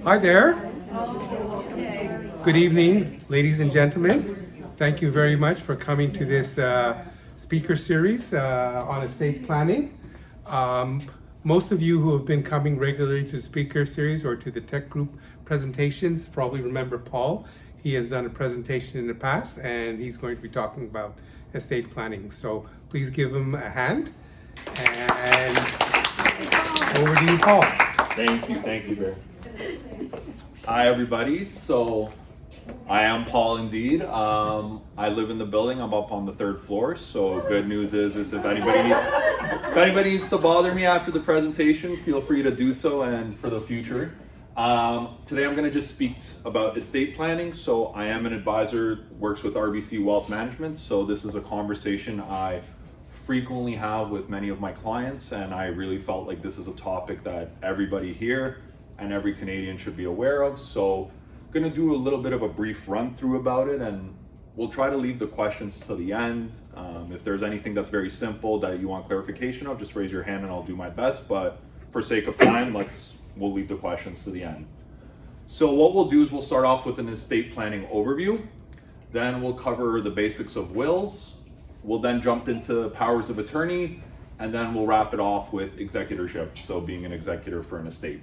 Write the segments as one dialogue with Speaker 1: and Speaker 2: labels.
Speaker 1: Hi there. Good evening, ladies and gentlemen. Thank you very much for coming to this speaker series on estate planning. Most of you who have been coming regularly to the speaker series or to the tech group presentations probably remember Paul. He has done a presentation in the past and he's going to be talking about estate planning. So please give him a hand. And over to you, Paul.
Speaker 2: Thank you, Bear. Hi, everybody. So, I am Paul indeed. I live in the building. I'm up on the 3rd floor. So, good news is if anybody needs to bother me after the presentation, feel free to do so, and for the future. Today, I'm going to just speak about estate planning. So, I am an advisor, works with RBC Wealth Management. So, this is a conversation I frequently have with many of my clients, and I really felt like this is a topic that everybody here and every Canadian should be aware of. So I'm going to do a little bit of a brief run through about it, and we'll try to leave the questions to the end. If there's anything that's very simple that you want clarification of, just raise your hand and I'll do my best, but for sake of time, we'll leave the questions to the end. So what we'll do is we'll start off with an estate planning overview, then we'll cover the basics of wills. We'll then jump into powers of attorney, and then we'll wrap it off with executorship, so being an executor for an estate.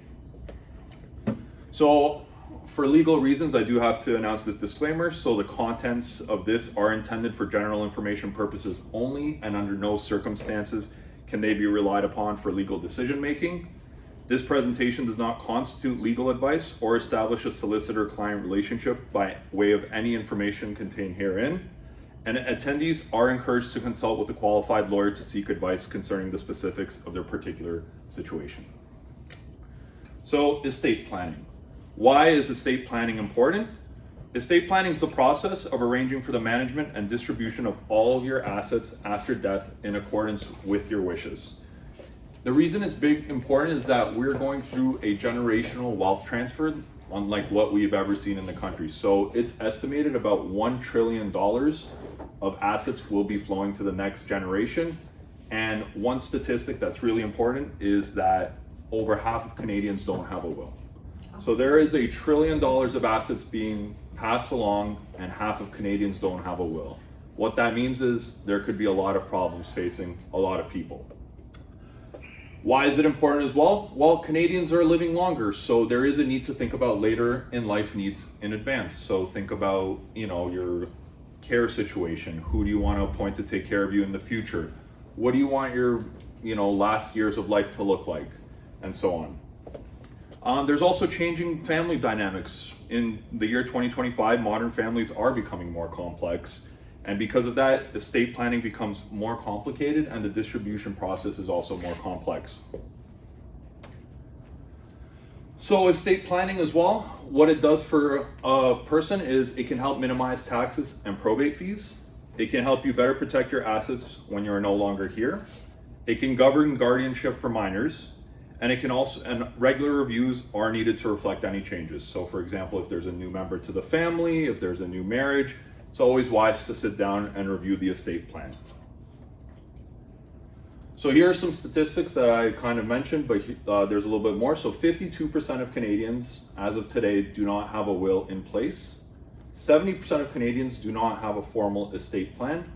Speaker 2: So for legal reasons, I do have to announce this disclaimer. So the contents of this are intended for general information purposes only, and under no circumstances can they be relied upon for legal decision making. This presentation does not constitute legal advice or establish a solicitor-client relationship by way of any information contained herein. And attendees are encouraged to consult with a qualified lawyer to seek advice concerning the specifics of their particular situation. So, estate planning. Why is estate planning important? Estate planning is the process of arranging for the management and distribution of all of your assets after death in accordance with your wishes. The reason it's important is that we're going through a generational wealth transfer unlike what we've ever seen in the country. So it's estimated about $1 trillion of assets will be flowing to the next generation. And one statistic that's really important is that over half of Canadians don't have a will. So there is $1 trillion of assets being passed along and half of Canadians don't have a will. What that means is there could be a lot of problems facing a lot of people. Why is it important as well? Well, Canadians are living longer, so there is a need to think about later in life needs in advance. So think about, your care situation. Who do you want to appoint to take care of you in the future? What do you want your, last years of life to look like? And so on. There's also changing family dynamics. In the year 2025, modern families are becoming more complex. And because of that, estate planning becomes more complicated and the distribution process is also more complex. So estate planning as well, what it does for a person is it can help minimize taxes and probate fees. It can help you better protect your assets when you're no longer here. It can govern guardianship for minors. And and regular reviews are needed to reflect any changes. So for example, if there's a new member to the family, if there's a new marriage, it's always wise to sit down and review the estate plan. So here are some statistics that I kind of mentioned, but there's a little bit more. So 52% of Canadians, as of today, do not have a will in place. 70% of Canadians do not have a formal estate plan.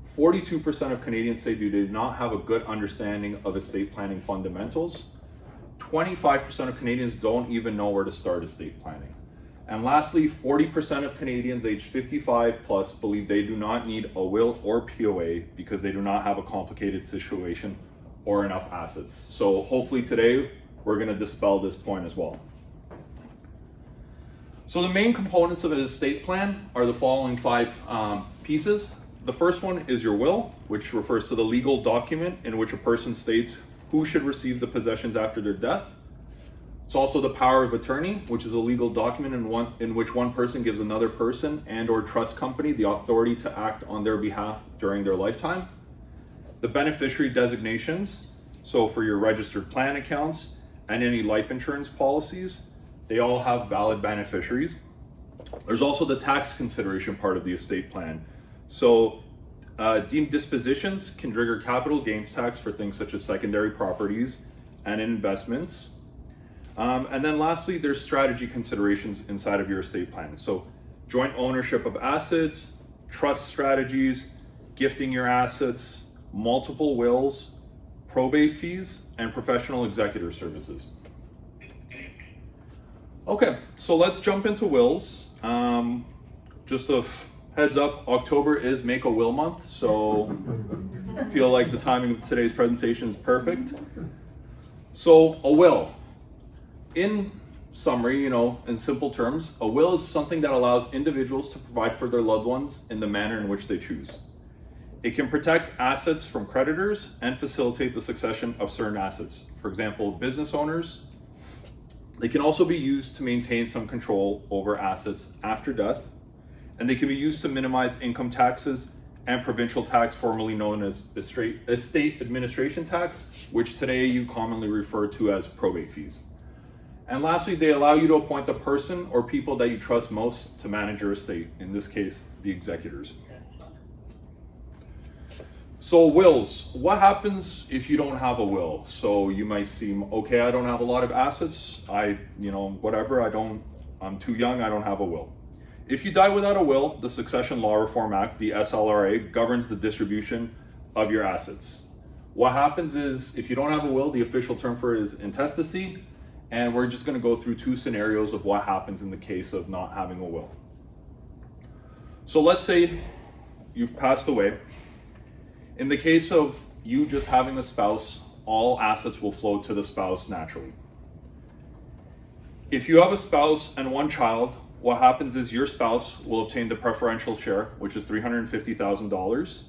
Speaker 2: 42% of Canadians say they do not have a good understanding of estate planning fundamentals. 25% of Canadians don't even know where to start estate planning. And lastly, 40% of Canadians aged 55 plus believe they do not need a will or POA because they do not have a complicated situation or enough assets. So hopefully today we're going to dispel this point as well. So the main components of an estate plan are the following 5 pieces. The first one is your will, which refers to the legal document in which a person states who should receive the possessions after their death. It's also the power of attorney, which is a legal document in which one person gives another person and or trust company the authority to act on their behalf during their lifetime. The beneficiary designations, so for your registered plan accounts and any life insurance policies, they all have valid beneficiaries. There's also the tax consideration part of the estate plan. So deemed dispositions can trigger capital gains tax for things such as secondary properties and investments. And then lastly, there's strategy considerations inside of your estate plan. So joint ownership of assets, trust strategies, gifting your assets, multiple wills, probate fees, and professional executor services. Okay, so let's jump into wills. Just a heads up, October is Make a Will Month, so I feel like the timing of today's presentation is perfect. So a will, in summary, in simple terms, a will is something that allows individuals to provide for their loved ones in the manner in which they choose. It can protect assets from creditors and facilitate the succession of certain assets. For example, business owners. They can also be used to maintain some control over assets after death, and they can be used to minimize income taxes and provincial tax, formerly known as estate administration tax, which today you commonly refer to as probate fees. And lastly, they allow you to appoint the person or people that you trust most to manage your estate, in this case, the executors. So wills, what happens if you don't have a will? So you might seem, okay, I don't have a lot of assets. I'm too young, I don't have a will. If you die without a will, the Succession Law Reform Act, the SLRA, governs the distribution of your assets. What happens is, if you don't have a will, the official term for it is intestacy, and we're just gonna go through two scenarios of what happens in the case of not having a will. So let's say you've passed away. In the case of you just having a spouse, all assets will flow to the spouse naturally. If you have a spouse and one child, what happens is your spouse will obtain the preferential share, which is $350,000,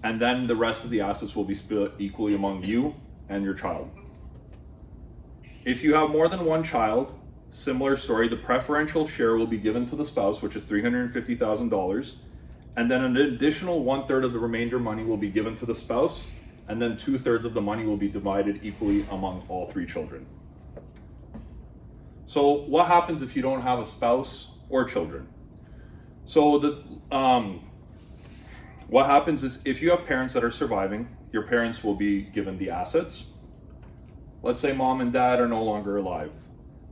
Speaker 2: and then the rest of the assets will be split equally among you and your child. If you have more than one child, similar story, the preferential share will be given to the spouse, which is $350,000, and then an additional 1/3 of the remainder money will be given to the spouse, and then 2/3 of the money will be divided equally among all three children. So what happens if you don't have a spouse or children? So what happens is, if you have parents that are surviving, your parents will be given the assets. Let's say mom and dad are no longer alive.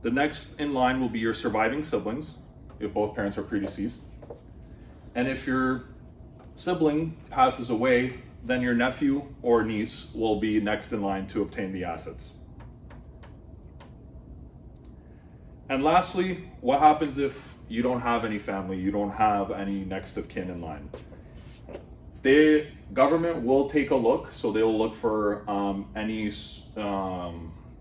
Speaker 2: The next in line will be your surviving siblings, if both parents are predeceased. And if your sibling passes away, then your nephew or niece will be next in line to obtain the assets. And lastly, what happens if you don't have any family, you don't have any next of kin in line? The government will take a look, so they'll look for any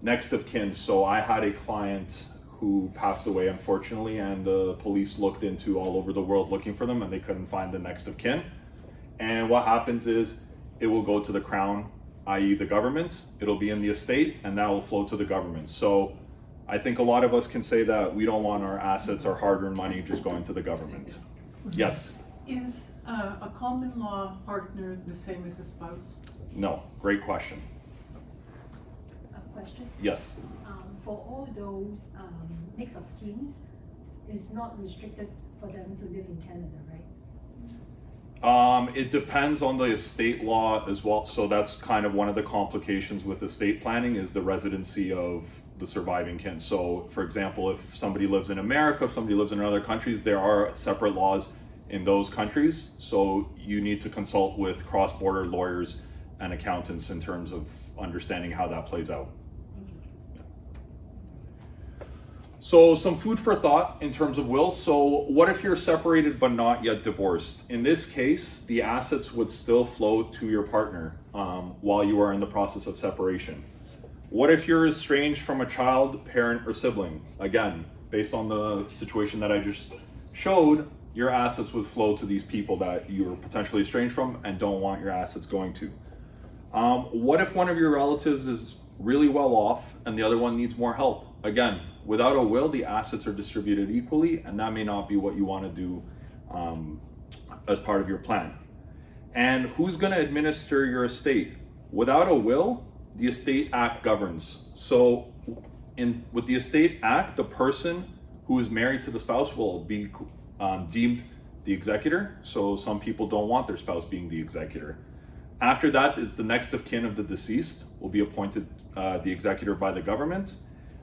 Speaker 2: next of kin. So I had a client who passed away, unfortunately, and the police looked into all over the world looking for them, and they couldn't find the next of kin. And what happens is, it will go to the crown, i.e. the government. It'll be in the estate, and that will flow to the government. So I think a lot of us can say that we don't want our assets, our hard-earned money, just going to the government. Yes?
Speaker 3: Is a common law partner the same as a spouse?
Speaker 2: No. Great question.
Speaker 4: A question?
Speaker 2: Yes?
Speaker 4: For all those next of kins, it's not restricted for them to live in Canada, right?
Speaker 2: It depends on the estate law as well. So that's kind of one of the complications with estate planning, is the residency of the surviving kin. So for example, if somebody lives in America, if somebody lives in other countries, there are separate laws in those countries. So you need to consult with cross-border lawyers and accountants in terms of understanding how that plays out. So some food for thought in terms of wills. So what if you're separated but not yet divorced? In this case, the assets would still flow to your partner while you are in the process of separation. What if you're estranged from a child, parent, or sibling? Again, based on the situation that I just showed, your assets would flow to these people that you're potentially estranged from and don't want your assets going to. What if one of your relatives is really well off and the other one needs more help? Again, without a will, the assets are distributed equally, and that may not be what you want to do as part of your plan. And who's going to administer your estate? Without a will, the Estate Act governs. So with the Estate Act, the person who is married to the spouse will be deemed the executor. So some people don't want their spouse being the executor. After that, it's the next of kin of the deceased will be appointed the executor by the government.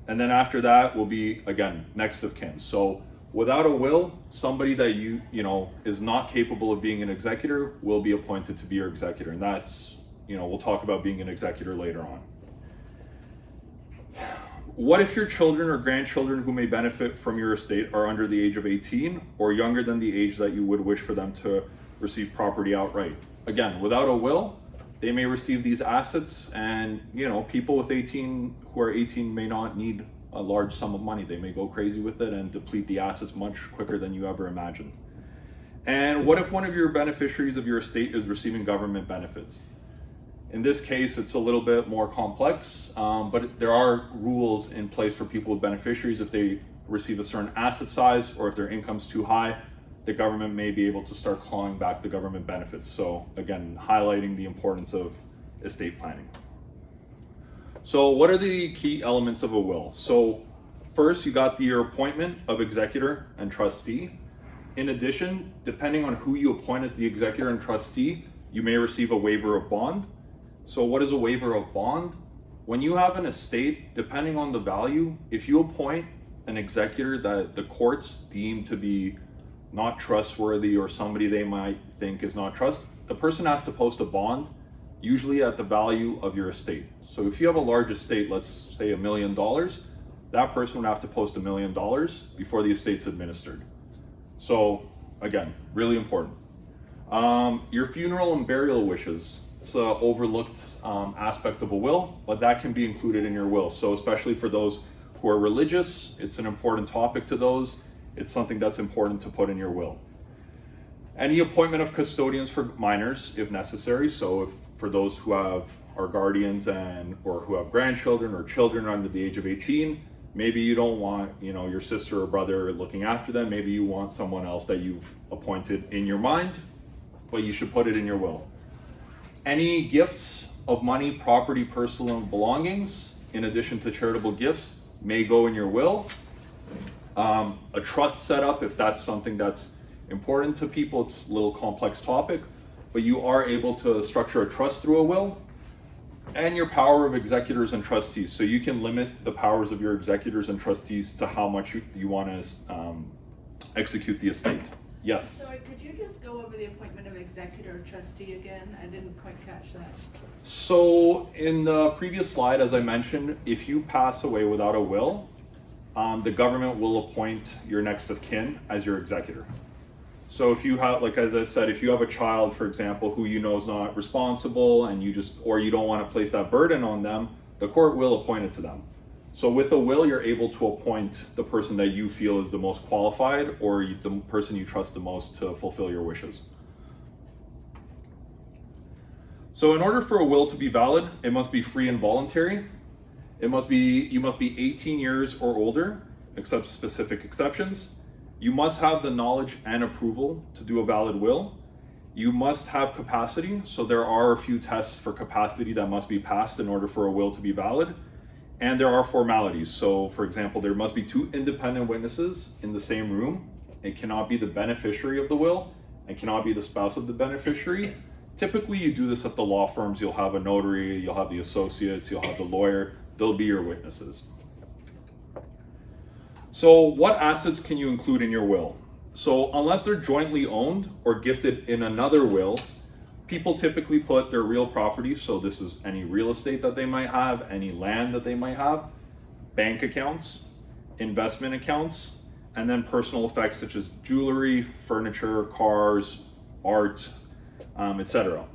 Speaker 2: And then after that will be, again, next of kin. So without a will, somebody that you know is not capable of being an executor will be appointed to be your executor. And that's, we'll talk about being an executor later on. What if your children or grandchildren who may benefit from your estate are under the age of 18 or younger than the age that you would wish for them to receive property outright? Again, without a will, they may receive these assets, and people with 18 who are 18 may not need a large sum of money. They may go crazy with it and deplete the assets much quicker than you ever imagined. And what if one of your beneficiaries of your estate is receiving government benefits? In this case, it's a little bit more complex, but there are rules in place for people with beneficiaries. If they receive a certain asset size or if their income's too high, the government may be able to start clawing back the government benefits. So again, highlighting the importance of estate planning. So what are the key elements of a will? So first, you got your appointment of executor and trustee. In addition, depending on who you appoint as the executor and trustee, you may receive a waiver of bond. So what is a waiver of bond? When you have an estate, depending on the value, if you appoint an executor that the courts deem to be not trustworthy or somebody they might think is not the person has to post a bond, usually at the value of your estate. So if you have a large estate, let's say $1 million, that person would have to post $1 million before the estate's administered. So again, really important. Your funeral and burial wishes. It's an overlooked aspect of a will, but that can be included in your will. So especially for those who are religious, it's an important topic to those. It's something that's important to put in your will. Any appointment of custodians for minors, if necessary. So if for those who are guardians or who have grandchildren or children under the age of 18, maybe you don't want, your sister or brother looking after them. Maybe you want someone else that you've appointed in your mind, but you should put it in your will. Any gifts of money, property, personal belongings, in addition to charitable gifts, may go in your will. A trust setup, if that's something that's important to people, it's a little complex topic, but you are able to structure a trust through a will. And your power of executors and trustees. So you can limit the powers of your executors and trustees to how much you want to execute the estate. Yes?
Speaker 5: Sorry, could you just go over the appointment of executor or trustee again? I didn't quite catch that.
Speaker 2: So in the previous slide, as I mentioned, if you pass away without a will, the government will appoint your next of kin as your executor. So if you have, like as I said, if you have a child, for example, who is not responsible and you don't want to place that burden on them, the court will appoint it to them. So with a will, you're able to appoint the person that you feel is the most qualified or the person you trust the most to fulfill your wishes. So in order for a will to be valid, it must be free and voluntary. You must be 18 years or older, except specific exceptions. You must have the knowledge and approval to do a valid will. You must have capacity. So there are a few tests for capacity that must be passed in order for a will to be valid. And there are formalities. So for example, there must be 2 independent witnesses in the same room. It cannot be the beneficiary of the will and cannot be the spouse of the beneficiary. Typically you do this at the law firms. You'll have a notary, you'll have the associates, you'll have the lawyer. They'll be your witnesses. So what assets can you include in your will? So unless they're jointly owned or gifted in another will, people typically put their real property, so this is any real estate that they might have, any land that they might have, bank accounts, investment accounts, and then personal effects such as jewelry, furniture, cars, art, etc.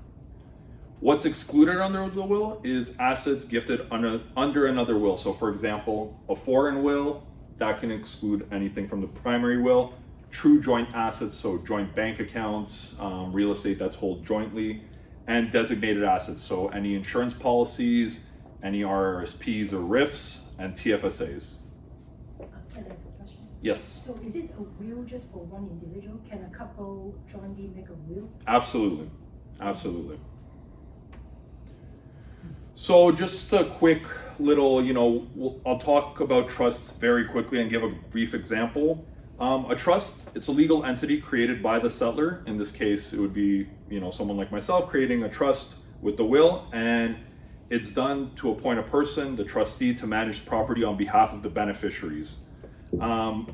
Speaker 2: What's excluded under the will is assets gifted under another will. So for example, a foreign will, that can exclude anything from the primary will. True joint assets, so joint bank accounts, real estate that's held jointly, and designated assets, so any insurance policies, any RRSPs or RIFs, and TFSAs.
Speaker 4: Can I have a question?
Speaker 2: Yes.
Speaker 4: So is it a will just for one individual? Can a couple jointly make a will?
Speaker 2: Absolutely, absolutely. So just a quick little, I'll talk about trusts very quickly and give a brief example. A trust, it's a legal entity created by the settlor. In this case, it would be, someone like myself creating a trust with the will, and it's done to appoint a person, the trustee, to manage the property on behalf of the beneficiaries.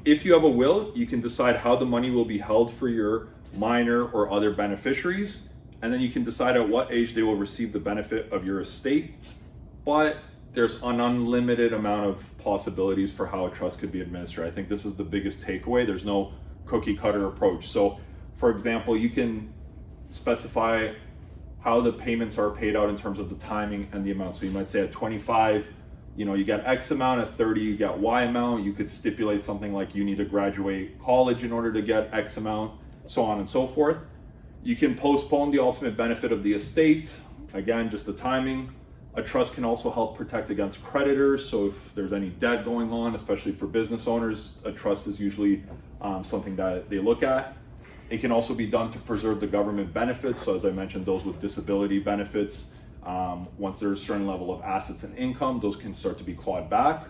Speaker 2: If you have a will, you can decide how the money will be held for your minor or other beneficiaries, and then you can decide at what age they will receive the benefit of your estate. But there's an unlimited amount of possibilities for how a trust could be administered. I think this is the biggest takeaway. There's no cookie cutter approach. So, for example, you can specify how the payments are paid out in terms of the timing and the amount. So you might say at 25, you get X amount, at 30, you get Y amount. You could stipulate something like you need to graduate college in order to get X amount, so on and so forth. You can postpone the ultimate benefit of the estate. Again, just the timing. A trust can also help protect against creditors. So if there's any debt going on, especially for business owners, a trust is usually something that they look at. It can also be done to preserve the government benefits. So as I mentioned, those with disability benefits, once there's a certain level of assets and income, those can start to be clawed back.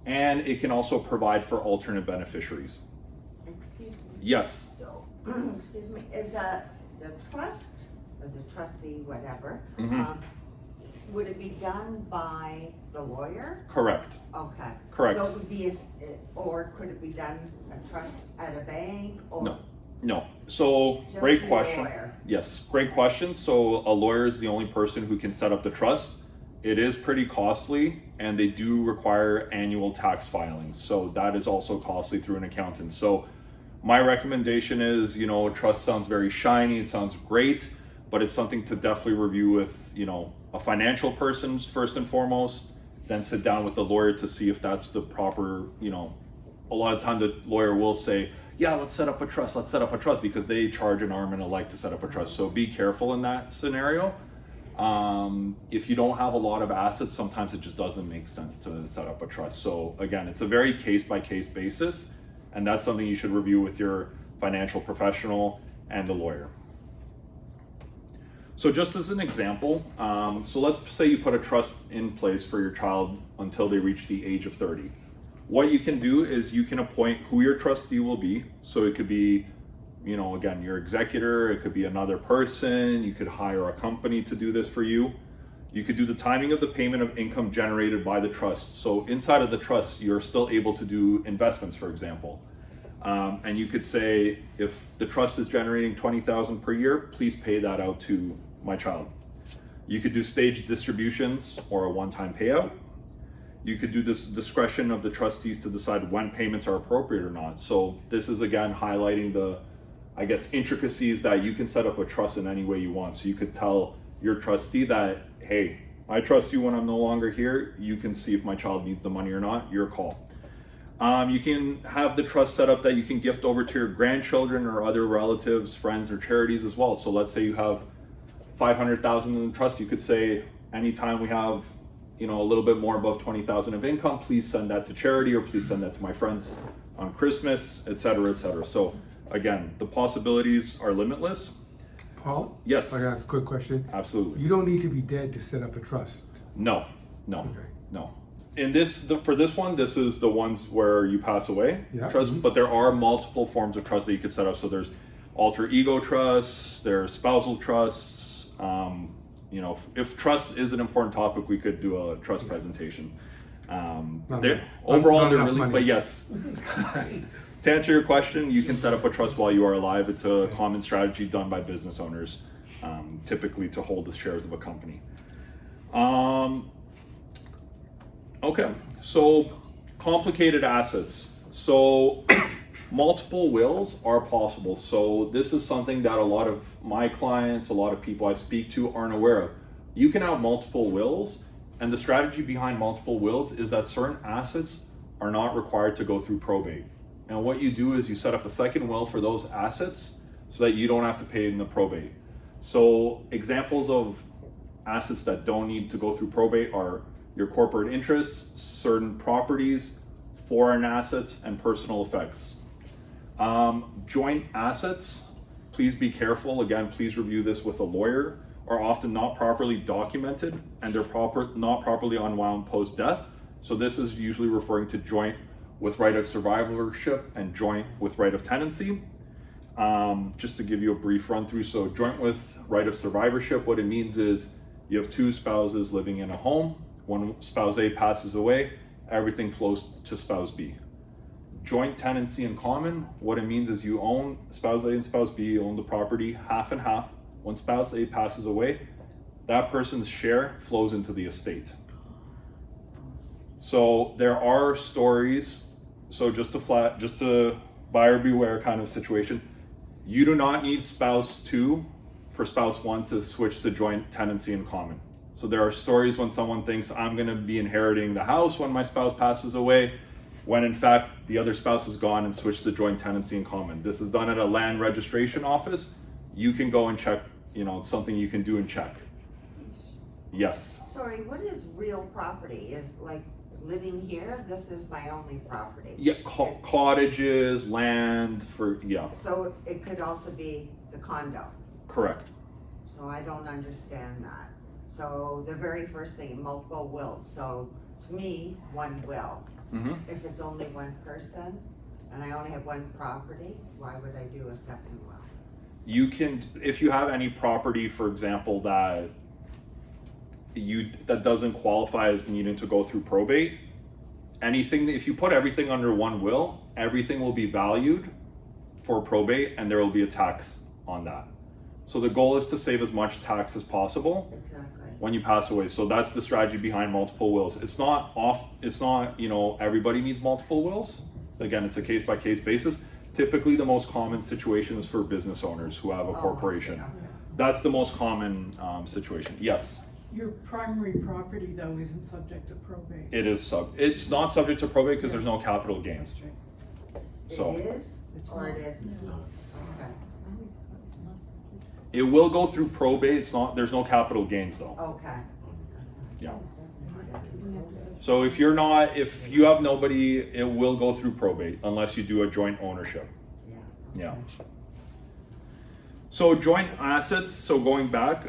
Speaker 2: And it can also provide for alternate beneficiaries.
Speaker 6: Excuse me.
Speaker 2: Yes.
Speaker 6: So, excuse me, is the trust, or the trustee, whatever,
Speaker 2: Mhm.
Speaker 6: would it be done by the lawyer?
Speaker 2: Correct.
Speaker 6: Okay.
Speaker 2: Correct.
Speaker 6: So it would be, or could it be done, a trust at a bank, or?
Speaker 2: No. So
Speaker 6: Just
Speaker 2: great
Speaker 6: the
Speaker 2: question.
Speaker 6: lawyer?
Speaker 2: Yes, great question. So a lawyer is the only person who can set up the trust. It is pretty costly, and they do require annual tax filings. So that is also costly through an accountant. So my recommendation is, a trust sounds very shiny, it sounds great, but it's something to definitely review with, a financial person first and foremost, then sit down with the lawyer to see if that's the proper, a lot of time the lawyer will say, yeah, let's set up a trust, because they charge an arm and a leg to set up a trust. So be careful in that scenario. If you don't have a lot of assets, sometimes it just doesn't make sense to set up a trust. So again, it's a very case-by-case basis, and that's something you should review with your financial professional and the lawyer. So just as an example, so let's say you put a trust in place for your child until they reach the age of 30. What you can do is you can appoint who your trustee will be. So it could be, again, your executor, it could be another person, you could hire a company to do this for you. You could do the timing of the payment of income generated by the trust. So inside of the trust, you're still able to do investments, for example. And you could say, if the trust is generating $20,000 per year, please pay that out to my child. You could do staged distributions or a one-time payout. You could do this discretion of the trustees to decide when payments are appropriate or not. So this is again highlighting the, intricacies that you can set up a trust in any way you want. So you could tell your trustee that, hey, I trust you when I'm no longer here. You can see if my child needs the money or not, your call. You can have the trust set up that you can gift over to your grandchildren or other relatives, friends, or charities as well. So let's say you have $500,000 in the trust, you could say, anytime we have a little bit more above 20,000 of income, please send that to charity, or please send that to my friends on Christmas, etc., etc. So again, the possibilities are limitless.
Speaker 1: Paul?
Speaker 2: Yes.
Speaker 1: I got a quick question.
Speaker 2: Absolutely.
Speaker 1: You don't need to be dead to set up a trust.
Speaker 2: No.
Speaker 1: Okay.
Speaker 2: In for this one, this is the ones where you pass away,
Speaker 1: Yeah.
Speaker 2: trust,
Speaker 1: Mhm.
Speaker 2: but there are multiple forms of trust that you could set up. So there's alter ego trusts, there's spousal trusts. If trust is an important topic, we could do a trust presentation.
Speaker 1: Not
Speaker 2: They're-
Speaker 1: enough-
Speaker 2: overall,
Speaker 1: not
Speaker 2: they're
Speaker 1: enough
Speaker 2: really,
Speaker 1: money.
Speaker 2: but yes. To answer your question, you can set up a trust while you are alive. It's a common strategy done by business owners, typically to hold the shares of a company. Okay, so complicated assets. So multiple wills are possible. So this is something that a lot of my clients, a lot of people I speak to aren't aware of. You can have multiple wills, and the strategy behind multiple wills is that certain assets are not required to go through probate. And what you do is you set up a second will for those assets so that you don't have to pay in the probate. So examples of assets that don't need to go through probate are your corporate interests, certain properties, foreign assets, and personal effects. Joint assets, please be careful. Again, please review this with a lawyer, are often not properly documented, and they're not properly unwound post-death. So this is usually referring to joint with right of survivorship and joint with right of tenancy. Just to give you a brief run through, so joint with right of survivorship, what it means is You have two spouses living in a home. When spouse A passes away, everything flows to spouse B. Joint tenancy in common, what it means is you own, spouse A and spouse B own the property half and half. When spouse A passes away, that person's share flows into the estate. So there are stories, so just a buyer beware kind of situation. You do not need spouse 2 for spouse 1 to switch to joint tenancy in common. So there are stories when someone thinks I'm going to be inheriting the house when my spouse passes away, when in fact the other spouse is gone and switched to joint tenancy in common. This is done at a land registration office. You can go and check, it's something you can do and check. Yes.
Speaker 6: Sorry, what is real property? Is like living here, this is my only property?
Speaker 2: Yeah, cottages, land
Speaker 6: So it could also be the condo.
Speaker 2: Correct.
Speaker 6: So I don't understand that. So the very first thing, multiple wills. So to me, one will.
Speaker 2: Mm-hmm.
Speaker 6: If it's only one person and I only have one property, why would I do a second will?
Speaker 2: You can, if you have any property, for example, that doesn't qualify as needing to go through probate, if you put everything under one will, everything will be valued for probate and there will be a tax on that. So the goal is to save as much tax as possible.
Speaker 6: Exactly.
Speaker 2: When you pass away. So that's the strategy behind multiple wills. It's not everybody needs multiple wills. Again, it's a case by case basis. Typically the most common situation is for business owners who have a corporation. That's the most common situation. Yes.
Speaker 3: Your primary property though isn't subject to probate.
Speaker 2: It's not subject to probate because there's no capital gains. So
Speaker 6: It is, or it isn't? Okay.
Speaker 2: it will go through probate. There's no capital gains though.
Speaker 6: Okay.
Speaker 2: Yeah. So if you have nobody, it will go through probate unless you do a joint ownership. Yeah. So joint assets, so going back,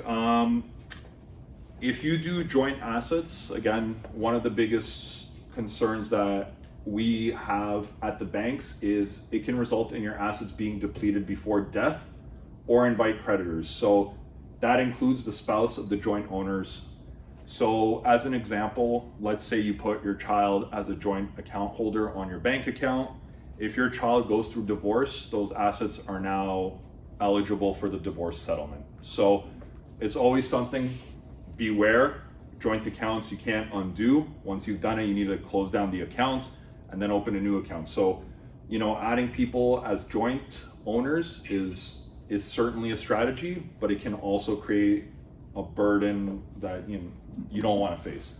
Speaker 2: if you do joint assets, again, one of the biggest concerns that we have at the banks is it can result in your assets being depleted before death or invite creditors. So that includes the spouse of the joint owners. So as an example, let's say you put your child as a joint account holder on your bank account. If your child goes through divorce, those assets are now eligible for the divorce settlement. So it's always something, beware, joint accounts you can't undo. Once you've done it, you need to close down the account and then open a new account. So, adding people as joint owners is certainly a strategy, but it can also create a burden that you don't want to face.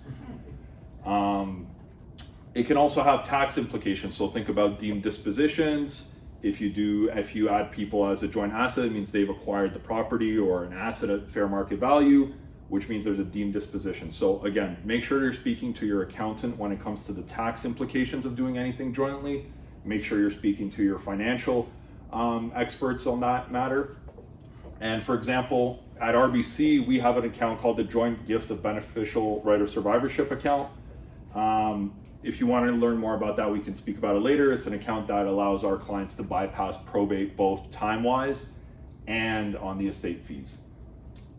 Speaker 2: It can also have tax implications. So think about deemed dispositions. If you add people as a joint asset, it means they've acquired the property or an asset at fair market value, which means there's a deemed disposition. So again, make sure you're speaking to your accountant when it comes to the tax implications of doing anything jointly. Make sure you're speaking to your financial experts on that matter. And for example, at RBC, we have an account called the Joint Gift of Beneficial Right of Survivorship account. If you want to learn more about that, we can speak about it later. It's an account that allows our clients to bypass probate both time-wise and on the estate fees.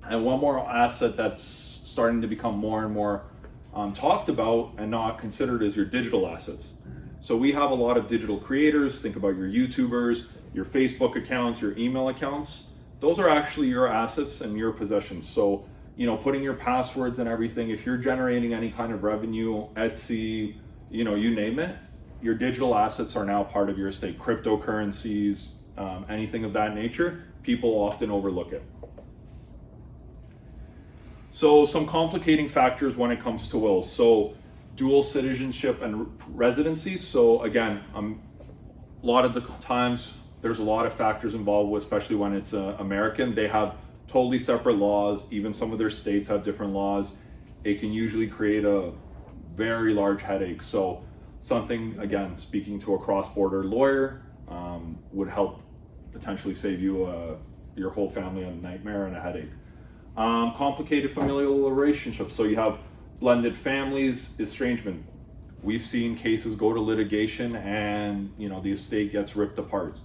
Speaker 2: And one more asset that's starting to become more and more talked about and not considered is your digital assets. So we have a lot of digital creators. Think about your YouTubers, your Facebook accounts, your email accounts. Those are actually your assets and your possessions. So, putting your passwords and everything, if you're generating any kind of revenue, Etsy, you name it, your digital assets are now part of your estate. Cryptocurrencies, anything of that nature, people often overlook it. So some complicating factors when it comes to wills. So dual citizenship and residency. So again, a lot of the times there's a lot of factors involved with, especially when it's American. They have totally separate laws. Even some of their states have different laws. It can usually create a very large headache. So something, again, speaking to a cross-border lawyer would help potentially save you your whole family a nightmare and a headache. Complicated familial relationships. So you have blended families, estrangement. We've seen cases go to litigation and the estate gets ripped apart.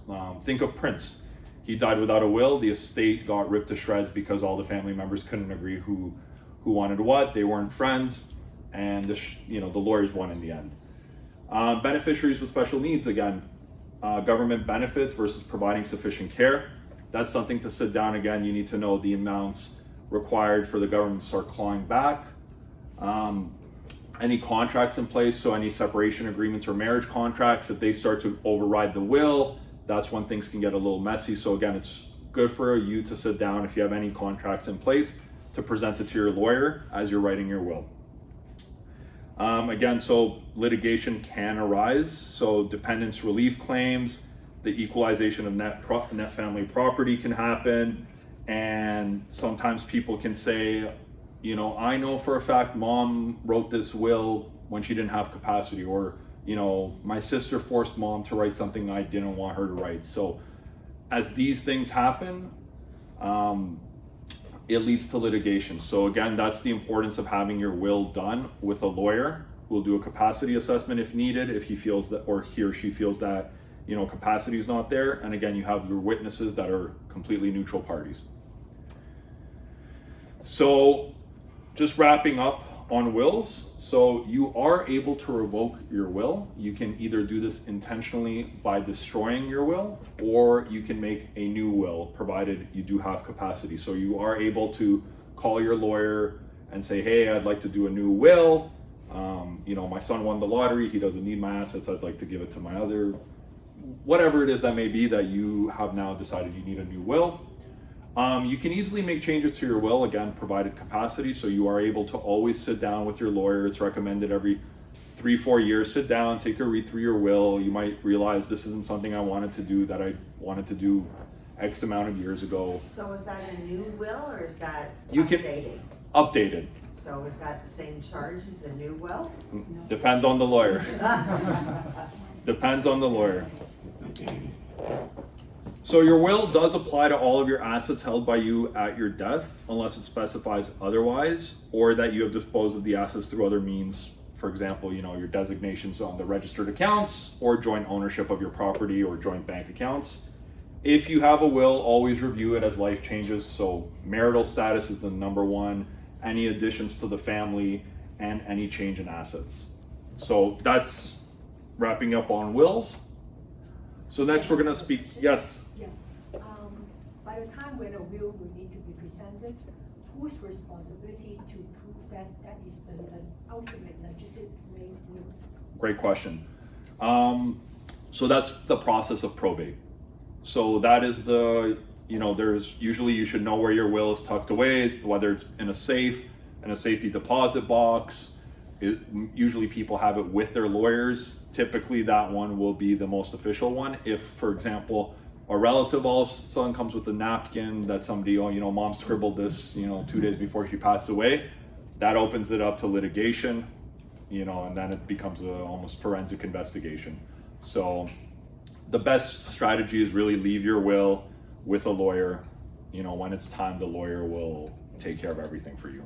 Speaker 2: Think of Prince. He died without a will. The estate got ripped to shreds because all the family members couldn't agree who who wanted what, they weren't friends, and the lawyers won in the end. Beneficiaries with special needs, again, government benefits versus providing sufficient care. That's something to sit down again. You need to know the amounts required for the government to start clawing back. Any contracts in place, so any separation agreements or marriage contracts, if they start to override the will, that's when things can get a little messy. So again, it's good for you to sit down if you have any contracts in place to present it to your lawyer as you're writing your will. Again, so litigation can arise. So dependents relief claims, the equalization of net family property can happen. And sometimes people can say, I know for a fact mom wrote this will when she didn't have capacity, or, my sister forced mom to write something I didn't want her to write. So as these things happen, it leads to litigation. So again, that's the importance of having your will done with a lawyer who will do a capacity assessment if needed, if he feels that, or he or she feels that, capacity is not there. And again, you have your witnesses that are completely neutral parties. So just wrapping up on wills. So you are able to revoke your will. You can either do this intentionally by destroying your will, or you can make a new will, provided you do have capacity. So you are able to call your lawyer and say, hey, I'd like to do a new will. My son won the lottery. He doesn't need my assets. I'd like to give it to my other, whatever it is that may be that you have now decided you need a new will. You can easily make changes to your will, again, provided capacity. So you are able to always sit down with your lawyer. It's recommended every 3-4 years, sit down, take a read through your will. You might realize this isn't something I wanted to do that I wanted to do X amount of years ago.
Speaker 6: So is that a new will or is that
Speaker 2: Updated.
Speaker 6: So is that the same charge as a new will?
Speaker 2: Depends on the lawyer. Depends on the lawyer. So your will does apply to all of your assets held by you at your death, unless it specifies otherwise, or that you have disposed of the assets through other means. For example, your designations on the registered accounts, or joint ownership of your property, or joint bank accounts. If you have a will, always review it as life changes. So marital status is the number one, any additions to the family, and any change in assets. So that's wrapping up on wills. So next we're gonna speak, yes?
Speaker 4: Yeah. By the time when a will need to be presented, whose responsibility to prove that that is the ultimate legitimate will?
Speaker 2: Great question. So that's the process of probate. So that is there's usually, you should know where your will is tucked away, whether it's in a safe, in a safety deposit box. Usually people have it with their lawyers. Typically that one will be the most official one. If, for example, a relative all of a sudden comes with a napkin that somebody, mom scribbled this, 2 days before she passed away, that opens it up to litigation, and then it becomes a almost forensic investigation. So the best strategy is really leave your will with a lawyer. When it's time, the lawyer will take care of everything for you.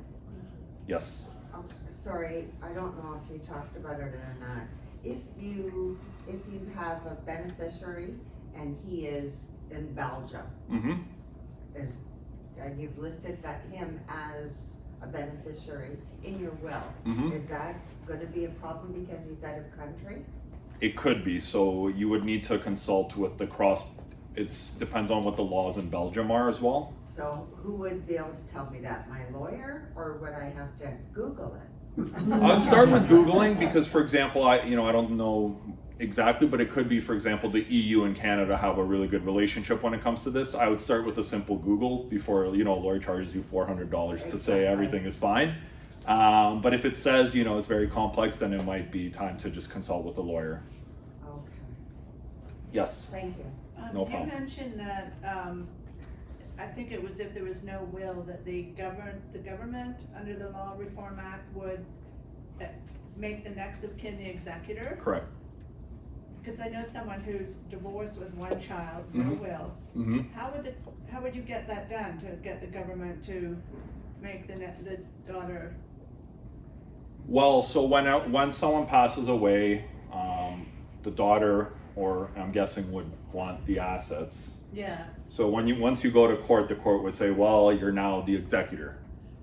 Speaker 2: Yes?
Speaker 6: Oh, sorry, I don't know if you talked about it or not. If you have a beneficiary and he is in Belgium,
Speaker 2: Mm-hmm.
Speaker 6: and you've listed him as a beneficiary in your will,
Speaker 2: Mm-hmm.
Speaker 6: is that going to be a problem because he's out of country?
Speaker 2: It could be. So you would need to consult with the cross. It depends on what the laws in Belgium are as well.
Speaker 6: So who would be able to tell me that? My lawyer, or would I have to Google it?
Speaker 2: I would start with Googling because, for example, I don't know exactly, but it could be, for example, the EU and Canada have a really good relationship when it comes to this. I would start with a simple Google before, a lawyer charges you $400 to say everything is fine. But if it says, it's very complex, then it might be time to just consult with a lawyer.
Speaker 6: Okay,
Speaker 2: Yes.
Speaker 6: thank you.
Speaker 2: No problem.
Speaker 5: You mentioned that, I think it was if there was no will, that the government, under the Law Reform Act, would make the next of kin the executor.
Speaker 2: Correct.
Speaker 5: Because I know someone who's divorced with one child, no
Speaker 2: Mhm.
Speaker 5: will.
Speaker 2: Mm-hmm.
Speaker 5: How would you get that done, to get the government to make the daughter?
Speaker 2: Well, so when someone passes away, the daughter, or I'm guessing, would want the assets.
Speaker 5: Yeah.
Speaker 2: So once you go to court, the court would say, well, you're now the executor.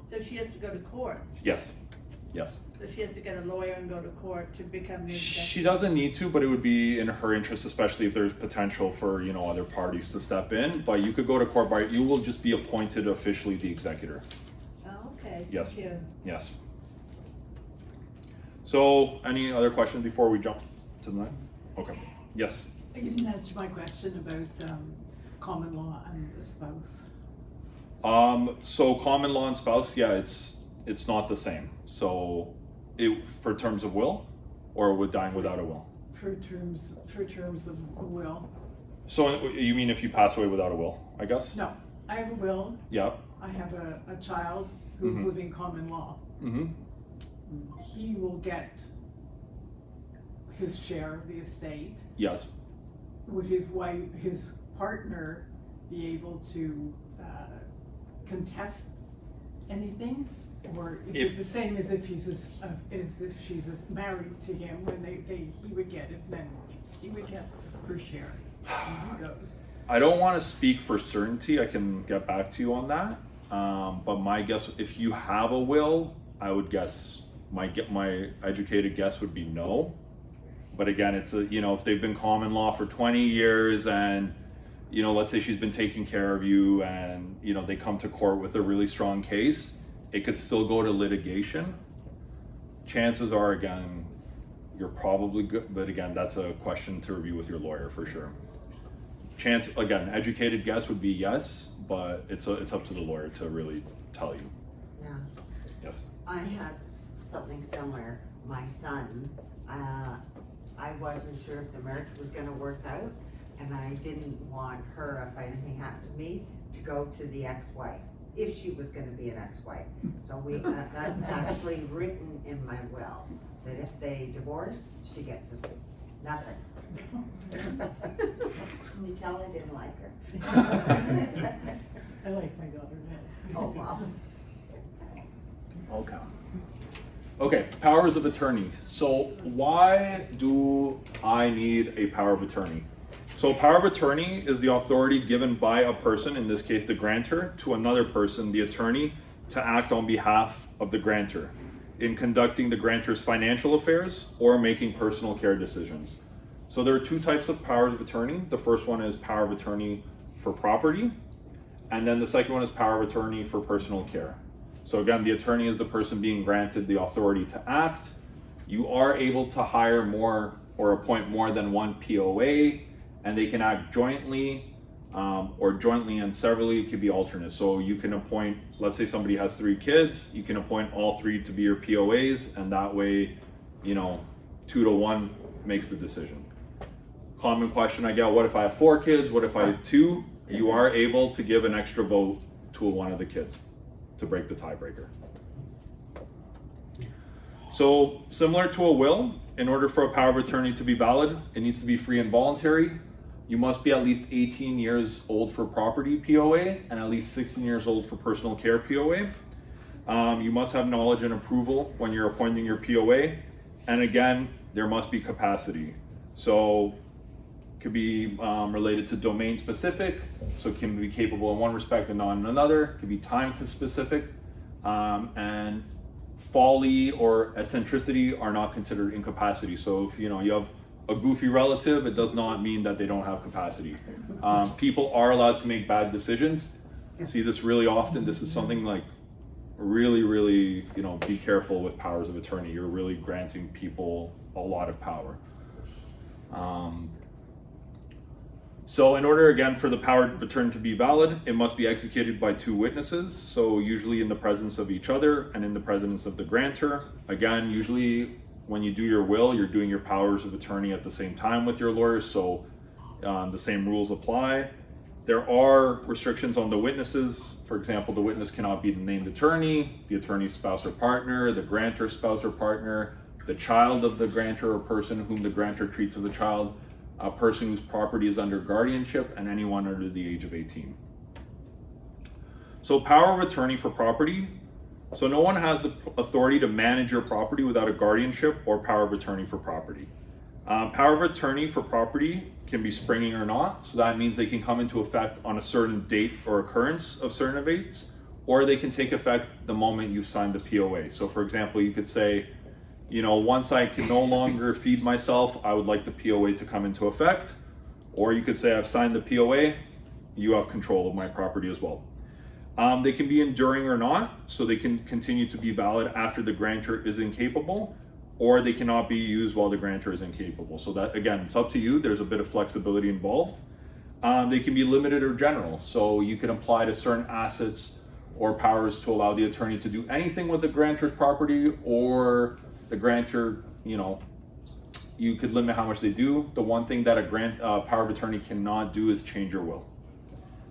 Speaker 5: So she has to go to court,
Speaker 2: Yes, yes.
Speaker 5: so she has to get a lawyer and go to court to become the
Speaker 2: She
Speaker 5: executor.
Speaker 2: doesn't need to, but it would be in her interest, especially if there's potential for, you know, other parties to step in. But you could go to court by, you will just be appointed officially the executor.
Speaker 5: Oh, okay,
Speaker 2: Yes.
Speaker 5: thank you.
Speaker 2: Yes. So, any other questions before we jump to the next? Okay, yes.
Speaker 3: You didn't answer my question about common law and the spouse.
Speaker 2: So common law and spouse, yeah, it's not the same. So, for terms of will, or with dying without a will?
Speaker 3: For terms of a will.
Speaker 2: So you mean if you pass away without a will, I guess?
Speaker 3: No, I have a will,
Speaker 2: Yeah.
Speaker 3: I have a child who's
Speaker 2: Mhm.
Speaker 3: living common law.
Speaker 2: Mm-hmm.
Speaker 3: He will get his share of the estate.
Speaker 2: Yes.
Speaker 3: Would his partner be able to contest anything? Or is
Speaker 2: If-
Speaker 3: it the same as if she's married to him when he would get it, then he would get her share when he goes?
Speaker 2: I don't want to speak for certainty. I can get back to you on that. But my guess, if you have a will, I would guess my educated guess would be no. But again, it's if they've been common law for 20 years and let's say she's been taking care of you and they come to court with a really strong case, it could still go to litigation. Chances are, again, you're probably good, but again, that's a question to review with your lawyer for sure. Chance, again, educated guess would be yes, but it's up to the lawyer to really tell you.
Speaker 6: Yeah.
Speaker 2: Yes.
Speaker 6: I had something similar. My son, I wasn't sure if the marriage was gonna work out, and I didn't want her, if anything happened to me, to go to the ex-wife, if she was gonna be an ex-wife. So that's actually written in my will, that if they divorce, she gets nothing. Can you tell I didn't like her?
Speaker 3: I like my daughter now.
Speaker 6: Oh, wow.
Speaker 2: Okay. Okay, powers of attorney. So why do I need a power of attorney? So power of attorney is the authority given by a person, in this case the grantor, to another person, the attorney, to act on behalf of the grantor in conducting the grantor's financial affairs or making personal care decisions. So there are two types of powers of attorney. The first one is power of attorney for property, and then the second one is power of attorney for personal care. So again, the attorney is the person being granted the authority to act. You are able to hire more or appoint more than one POA, and they can act jointly or jointly and severally. It could be alternate. So you can appoint, let's say somebody has 3 kids, you can appoint all 3 to be your POAs, and that way, 2 to 1 makes the decision. Common question I get, what if I have 4 kids? What if I have 2? You are able to give an extra vote to one of the kids to break the tiebreaker. So similar to a will, in order for a power of attorney to be valid, it needs to be free and voluntary. You must be at least 18 years old for property POA and at least 16 years old for personal care POA. You must have knowledge and approval when you're appointing your POA. And again, there must be capacity. So it could be related to domain specific, so it can be capable in one respect and not in another. It could be time specific, and folly or eccentricity are not considered incapacity. So if you have a goofy relative, it does not mean that they don't have capacity. People are allowed to make bad decisions. I see this really often. This is something like really, be careful with powers of attorney. You're really granting people a lot of power. So in order, again, for the power of attorney to be valid, it must be executed by 2 witnesses. So usually in the presence of each other and in the presence of the grantor. Again, usually when you do your will, you're doing your powers of attorney at the same time with your lawyer. So the same rules apply. There are restrictions on the witnesses. For example, the witness cannot be the named attorney, the attorney's spouse or partner, the grantor's spouse or partner, the child of the grantor or person whom the grantor treats as a child, a person whose property is under guardianship, and anyone under the age of 18. So power of attorney for property. So no one has the authority to manage your property without a guardianship or power of attorney for property. Power of attorney for property can be springing or not. So that means they can come into effect on a certain date or occurrence of certain events, or they can take effect the moment you sign the POA. So for example, you could say, once I can no longer feed myself, I would like the POA to come into effect. Or you could say, I've signed the POA, you have control of my property as well. They can be enduring or not, so they can continue to be valid after the grantor is incapable, or they cannot be used while the grantor is incapable. So that, again, it's up to you. There's a bit of flexibility involved. They can be limited or general, so you can apply to certain assets or powers to allow the attorney to do anything with the grantor's property, or the grantor, you could limit how much they do. The one thing that a power of attorney cannot do is change your will.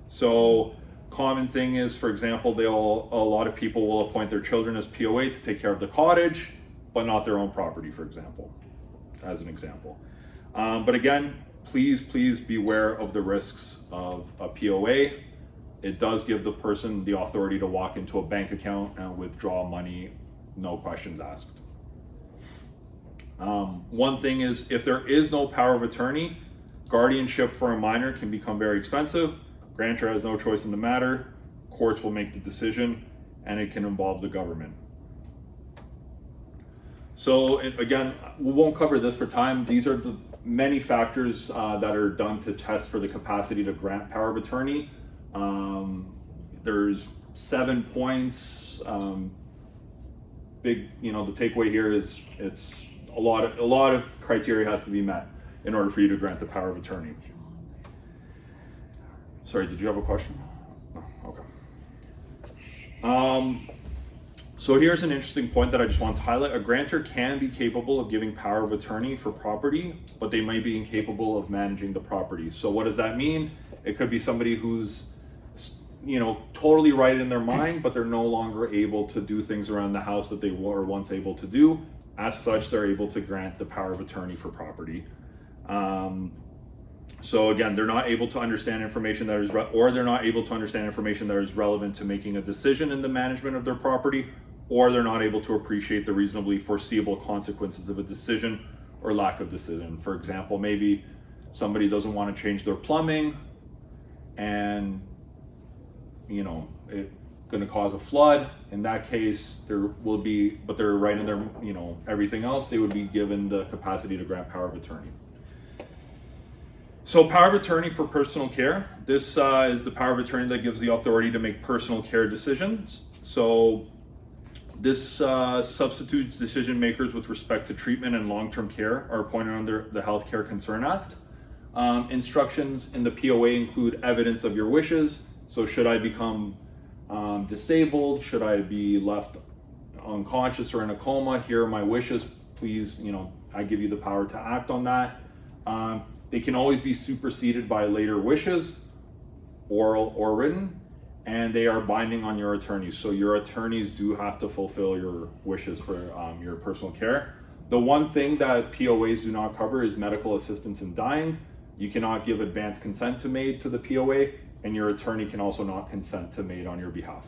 Speaker 2: So common thing is, for example, a lot of people will appoint their children as POA to take care of the cottage, but not their own property, for example, as an example. But again, please beware of the risks of a POA. It does give the person the authority to walk into a bank account and withdraw money, no questions asked. One thing is, if there is no power of attorney, guardianship for a minor can become very expensive. Grantor has no choice in the matter. Courts will make the decision, and it can involve the government. So again, we won't cover this for time. These are the many factors that are done to test for the capacity to grant power of attorney. There's 7 points. The takeaway here is it's a lot of criteria has to be met in order for you to grant the power of attorney. Sorry, did you have a question? Oh, okay. So here's an interesting point that I just want to highlight. A grantor can be capable of giving power of attorney for property, but they might be incapable of managing the property. So what does that mean? It could be somebody who's, totally right in their mind, but they're no longer able to do things around the house that they were once able to do. As such, they're able to grant the power of attorney for property. So again, they're not able to understand information that is, or they're not able to understand information that is relevant to making a decision in the management of their property, or they're not able to appreciate the reasonably foreseeable consequences of a decision or lack of decision. For example, maybe somebody doesn't want to change their plumbing, and it's going to cause a flood. In that case, but they're right in their, everything else, they would be given the capacity to grant power of attorney. So power of attorney for personal care. This is the power of attorney that gives the authority to make personal care decisions. So this substitutes decision makers with respect to treatment and long-term care are appointed under the Health Care Concern Act. Instructions in the POA include evidence of your wishes. So should I become disabled? Should I be left unconscious or in a coma? Here are my wishes. Please, I give you the power to act on that. They can always be superseded by later wishes, oral or written, and they are binding on your attorneys. So your attorneys do have to fulfill your wishes for your personal care. The one thing that POAs do not cover is medical assistance in dying. You cannot give advance consent to MAID to the POA, and your attorney can also not consent to MAID on your behalf.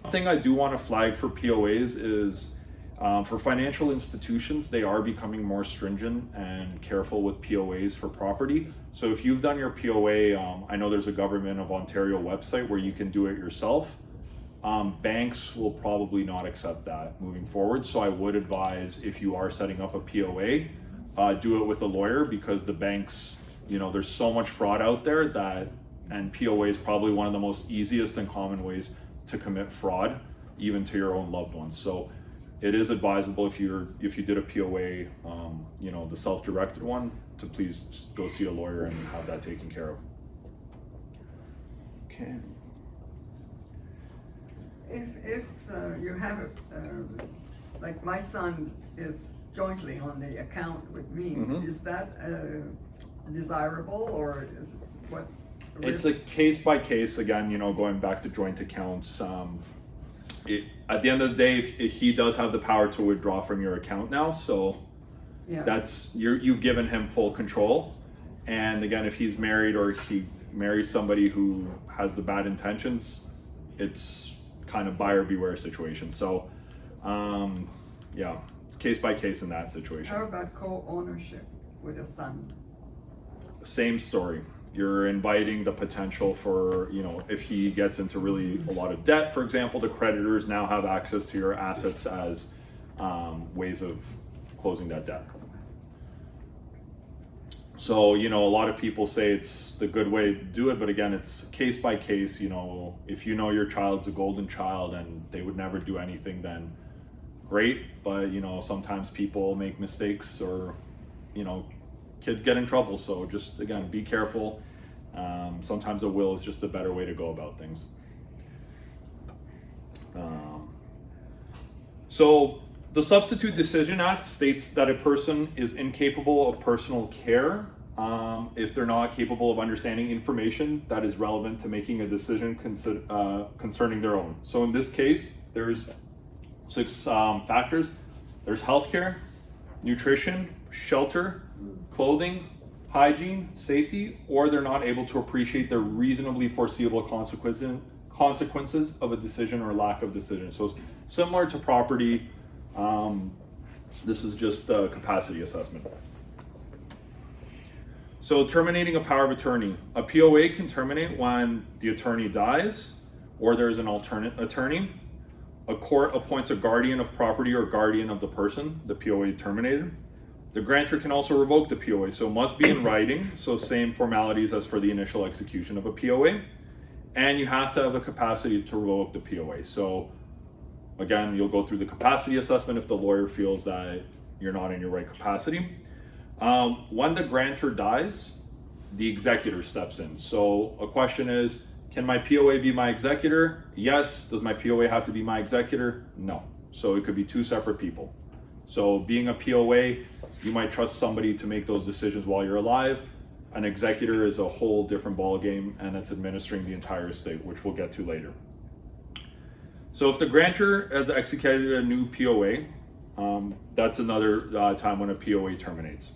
Speaker 2: One thing I do want to flag for POAs is for financial institutions, they are becoming more stringent and careful with POAs for property. So if you've done your POA, I know there's a Government of Ontario website where you can do it yourself. Banks will probably not accept that moving forward. So I would advise, if you are setting up a POA, do it with a lawyer, because the banks, there's so much fraud out there and POA is probably one of the most easiest and common ways to commit fraud, even to your own loved ones. So it is advisable, if you did a POA, the self-directed one, to please go see a lawyer and have that taken care of. Okay.
Speaker 7: If you have it, like my son is jointly on the account with me, is that desirable, or is what?
Speaker 2: It's a case by case, again, going back to joint accounts. At the end of the day, if he does have the power to withdraw from your account now, so yeah, you've given him full control. And again, if he's married or he marries somebody who has the bad intentions, it's kind of buyer beware situation. So yeah, it's case by case in that situation.
Speaker 7: How about co-ownership with a son?
Speaker 2: Same story. You're inviting the potential for, you know, if he gets into really a lot of debt, for example, the creditors now have access to your assets as ways of closing that debt. So, you know, a lot of people say it's the good way to do it, but again, it's case by case. You know, if you know your child's a golden child and they would never do anything, then great. But, you know, sometimes people make mistakes, or, you know, kids get in trouble. So just, again, be careful. Sometimes a will is just a better way to go about things. So the Substitute Decision Act states that a person is incapable of personal care if they're not capable of understanding information that is relevant to making a decision concerning their own. So in this case, there's 6 factors. There's healthcare, nutrition, shelter, clothing, hygiene, safety, or they're not able to appreciate the reasonably foreseeable consequences of a decision or lack of decision. So it's similar to property. This is just a capacity assessment. So terminating a power of attorney. A POA can terminate when the attorney dies or there's an alternate attorney. A court appoints a guardian of property or guardian of the person the POA terminated. The grantor can also revoke the POA, so it must be in writing, so same formalities as for the initial execution of a POA. And you have to have a capacity to revoke the POA. So again, you'll go through the capacity assessment if the lawyer feels that you're not in your right capacity. When the grantor dies, the executor steps in. So a question is, can my POA be my executor? Yes. Does my POA have to be my executor? No. So it could be 2 separate people. So being a POA, you might trust somebody to make those decisions while you're alive. An executor is a whole different ballgame, and it's administering the entire estate, which we'll get to later. So if the grantor has executed a new POA, that's another time when a POA terminates.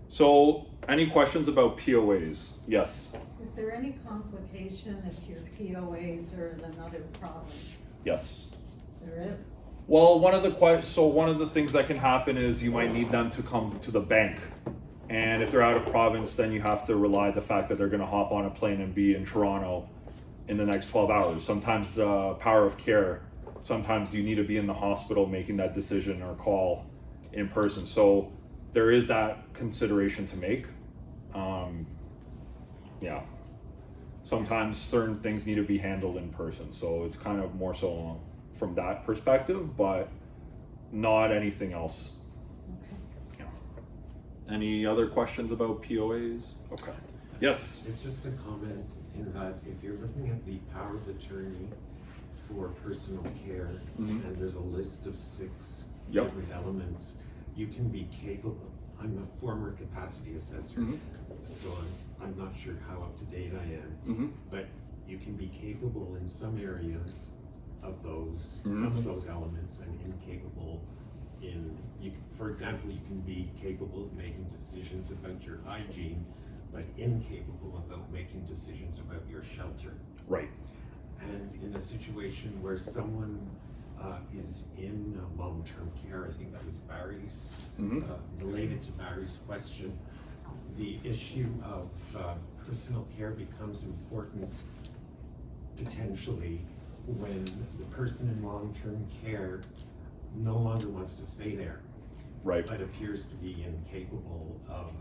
Speaker 2: So any questions about POAs? Yes.
Speaker 8: Is there any complication if your POAs are in another province?
Speaker 2: Yes.
Speaker 8: There is.
Speaker 2: Well, one of the things that can happen is you might need them to come to the bank. And if they're out of province, then you have to rely on the fact that they're going to hop on a plane and be in Toronto in the next 12 hours. Sometimes power of care, sometimes you need to be in the hospital making that decision or call in person. So there is that consideration to make. Yeah. Sometimes certain things need to be handled in person. So it's kind of more so from that perspective, but not anything else.
Speaker 8: Okay.
Speaker 2: Yeah. Any other questions about POAs? Okay. Yes.
Speaker 9: It's just a comment in that if you're looking at the power of attorney for personal care, and there's a list of 6 different elements, you can be capable. I'm a former capacity assessor, so I'm not sure how up to date I am, but you can be capable in some areas of those, some of those elements, and incapable in, for example, you can be capable of making decisions about your hygiene, but incapable about making decisions about your shelter.
Speaker 2: Right.
Speaker 9: And in a situation where someone is in long-term care, I think that was Barry's, related to Barry's question, the issue of personal care becomes important potentially when the person in long-term care no longer wants to stay there,
Speaker 2: Right.
Speaker 9: but appears to be incapable of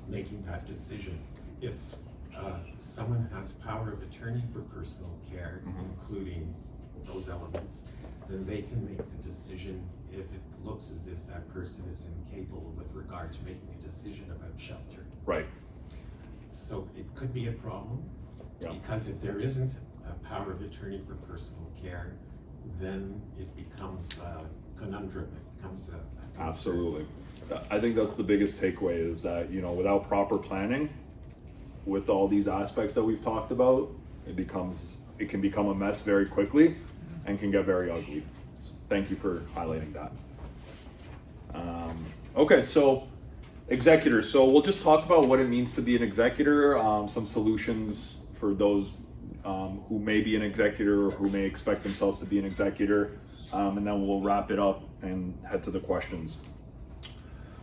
Speaker 9: making that decision. If someone has power of attorney for personal care, including those elements, then they can make the decision if it looks as if that person is incapable with regard to making a decision about shelter.
Speaker 2: Right.
Speaker 9: So it could be a problem, because if there isn't a power of attorney for personal care, then it becomes a conundrum, it becomes a concern.
Speaker 2: Absolutely. I think that's the biggest takeaway, is that, you know, without proper planning, with all these aspects that we've talked about, it can become a mess very quickly and can get very ugly. Thank you for highlighting that. Okay, so executors. So we'll just talk about what it means to be an executor, some solutions for those who may be an executor or who may expect themselves to be an executor, and then we'll wrap it up and head to the questions.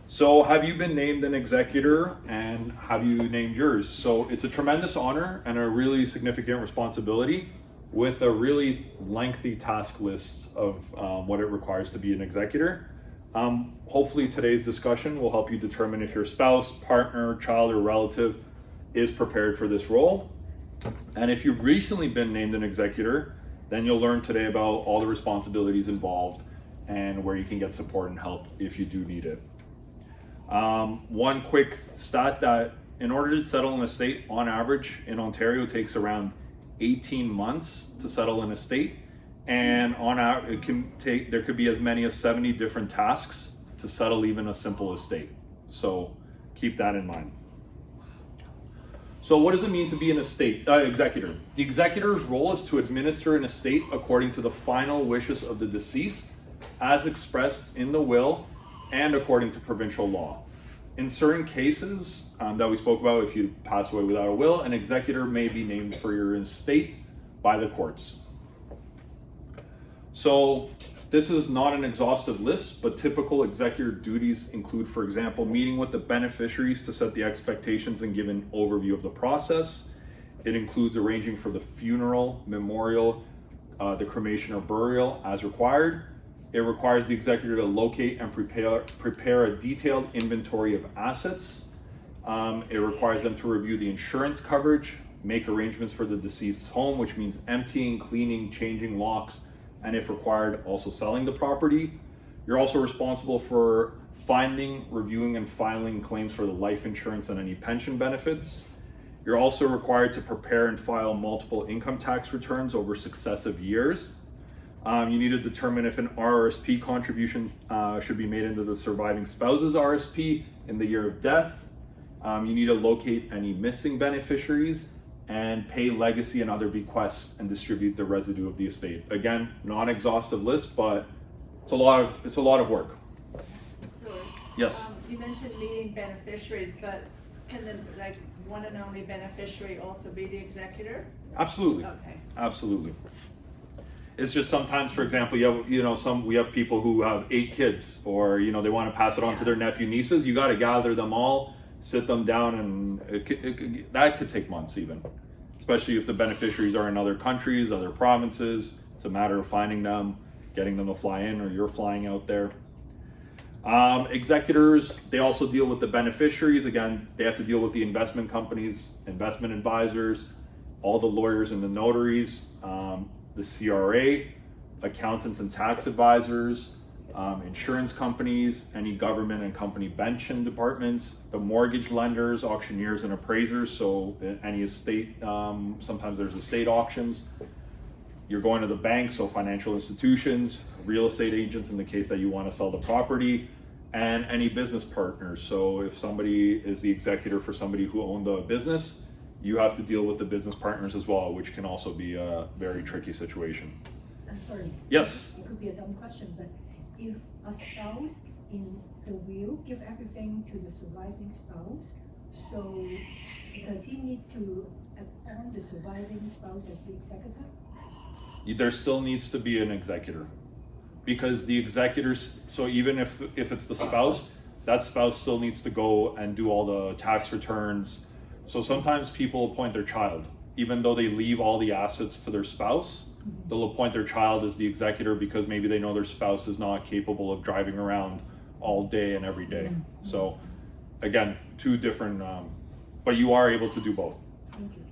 Speaker 2: So have you been named an executor, and have you named yours? So it's a tremendous honor and a really significant responsibility with a really lengthy task list of what it requires to be an executor. Hopefully today's discussion will help you determine if your spouse, partner, child, or relative is prepared for this role. And if you've recently been named an executor, then you'll learn today about all the responsibilities involved and where you can get support and help if you do need it. One quick stat that in order to settle an estate, on average in Ontario takes around 18 months to settle an estate, and there could be as many as 70 different tasks to settle even a simple estate. So keep that in mind. So what does it mean to be an executor? The executor's role is to administer an estate according to the final wishes of the deceased, as expressed in the will and according to provincial law. In certain cases that we spoke about, if you pass away without a will, an executor may be named for your estate by the courts. So this is not an exhaustive list, but typical executor duties include, for example, meeting with the beneficiaries to set the expectations and give an overview of the process. It includes arranging for the funeral, memorial, the cremation or burial as required. It requires the executor to locate and prepare a detailed inventory of assets. It requires them to review the insurance coverage, make arrangements for the deceased's home, which means emptying, cleaning, changing locks, and if required, also selling the property. You're also responsible for finding, reviewing, and filing claims for the life insurance and any pension benefits. You're also required to prepare and file multiple income tax returns over successive years. You need to determine if an RRSP contribution should be made into the surviving spouse's RSP in the year of death. You need to locate any missing beneficiaries and pay legacy and other bequests and distribute the residue of the estate. Again, non-exhaustive list, but it's a lot of work.
Speaker 5: So,
Speaker 2: Yes.
Speaker 5: you mentioned meeting beneficiaries, but can the one and only beneficiary also be the executor?
Speaker 2: Absolutely.
Speaker 5: Okay.
Speaker 2: Absolutely. It's just sometimes, for example, we have people who have 8 kids, or they want to pass it on to their nephew, nieces. You got to gather them all, sit them down, and that could take months even, especially if the beneficiaries are in other countries, other provinces. It's a matter of finding them, getting them to fly in, or you're flying out there. Executors, they also deal with the beneficiaries. Again, they have to deal with the investment companies, investment advisors, all the lawyers and the notaries, the CRA, accountants and tax advisors, insurance companies, any government and company pension departments, the mortgage lenders, auctioneers, and appraisers. So any estate, sometimes there's estate auctions. You're going to the bank, so financial institutions, real estate agents in the case that you want to sell the property, and any business partners. So if somebody is the executor for somebody who owned a business, you have to deal with the business partners as well, which can also be a very tricky situation.
Speaker 4: I'm sorry.
Speaker 2: Yes.
Speaker 4: It could be a dumb question, but if a spouse in the will give everything to the surviving spouse, so does he need to appoint the surviving spouse as the executor?
Speaker 2: There still needs to be an executor, because the executors, so even if it's the spouse, that spouse still needs to go and do all the tax returns. So sometimes people appoint their child, even though they leave all the assets to their spouse. They'll appoint their child as the executor because maybe they know their spouse is not capable of driving around all day and every day. So again, 2 different, but you are able to do both.
Speaker 4: Thank you.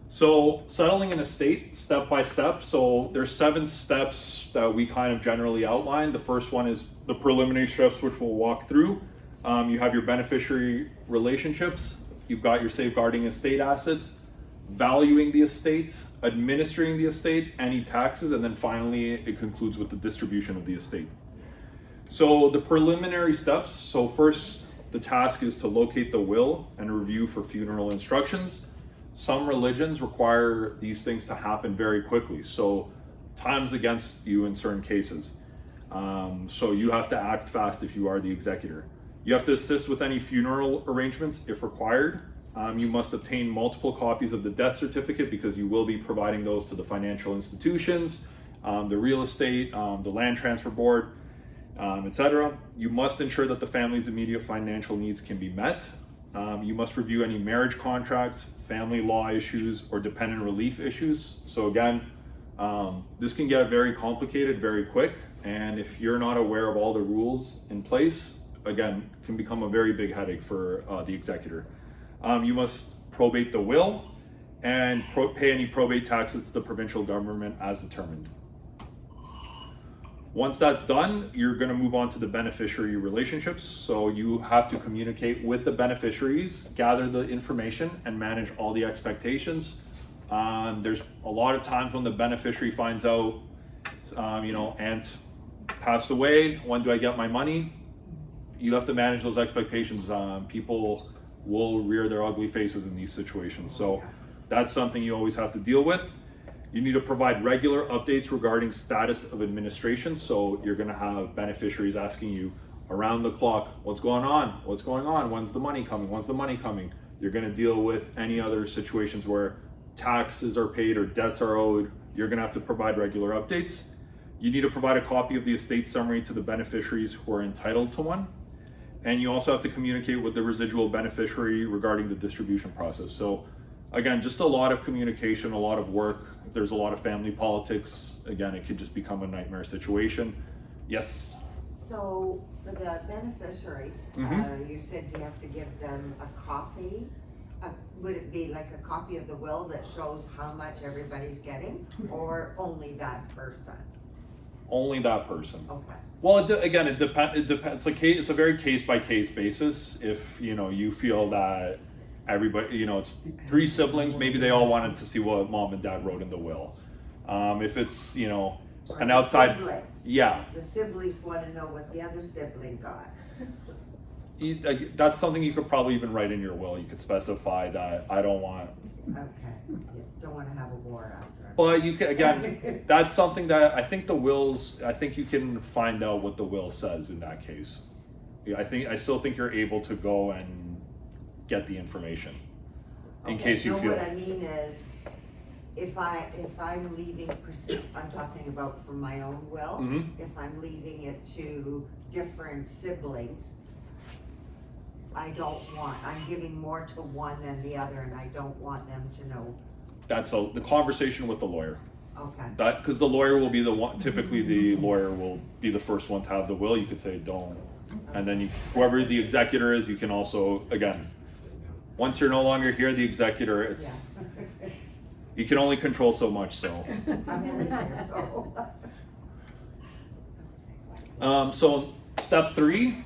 Speaker 2: So settling an estate step by step. So there's 7 steps that we kind of generally outline. The first one is the preliminary steps, which we'll walk through. You have your beneficiary relationships. You've got your safeguarding estate assets, valuing the estate, administering the estate, any taxes, and then finally it concludes with the distribution of the estate. So the preliminary steps. So first, the task is to locate the will and review for funeral instructions. Some religions require these things to happen very quickly, so time's against you in certain cases. So you have to act fast if you are the executor. You have to assist with any funeral arrangements if required. You must obtain multiple copies of the death certificate because you will be providing those to the financial institutions, the real estate, the land transfer board. etc. You must ensure that the family's immediate financial needs can be met. You must review any marriage contracts, family law issues, or dependent relief issues. So again, this can get very complicated very quick, and if you're not aware of all the rules in place, again, can become a very big headache for the executor. You must probate the will and pay any probate taxes to the provincial government as determined. Once that's done, you're going to move on to the beneficiary relationships. So you have to communicate with the beneficiaries, gather the information, and manage all the expectations. There's a lot of times when the beneficiary finds out, aunt passed away, when do I get my money? You have to manage those expectations. People will rear their ugly faces in these situations. So that's something you always have to deal with. You need to provide regular updates regarding status of administration. So you're gonna have beneficiaries asking you around the clock, what's going on? What's going on? When's the money coming? When's the money coming? You're gonna deal with any other situations where taxes are paid or debts are owed. You're gonna have to provide regular updates. You need to provide a copy of the estate summary to the beneficiaries who are entitled to one. And you also have to communicate with the residual beneficiary regarding the distribution process. So again, just a lot of communication, a lot of work. If there's a lot of family politics, again, it could just become a nightmare situation. Yes?
Speaker 6: So for the beneficiaries, you said you have to give them a copy. Would it be like a copy of the will that shows how much everybody's getting, or only that person?
Speaker 2: Only that person.
Speaker 6: Okay.
Speaker 2: Well, again, it depends. It's a very case by case basis. If you feel that everybody, it's 3 siblings, maybe they all wanted to see what mom and dad wrote in the will. If it's an outside,
Speaker 6: siblings.
Speaker 2: Yeah,
Speaker 6: The siblings want to know what the other sibling got.
Speaker 2: that's something you could probably even write in your will. You could specify that I don't want.
Speaker 6: Okay. You don't want to have a war after.
Speaker 2: But you can, again, that's something that I think I think you can find out what the will says in that case. I still think you're able to go and get the information in case you feel.
Speaker 6: What I mean is, if I'm leaving, I'm talking about for my own will, if I'm leaving it to different siblings, I'm giving more to one than the other, and I don't want them to know.
Speaker 2: That's the conversation with the lawyer.
Speaker 6: Okay.
Speaker 2: Because the lawyer will be the one, typically the lawyer will be the first one to have the will. You could say don't. And then whoever the executor is, you can also, again, once you're no longer here, the executor, you can only control so much, so.
Speaker 6: I'm only here, so.
Speaker 2: So step 3,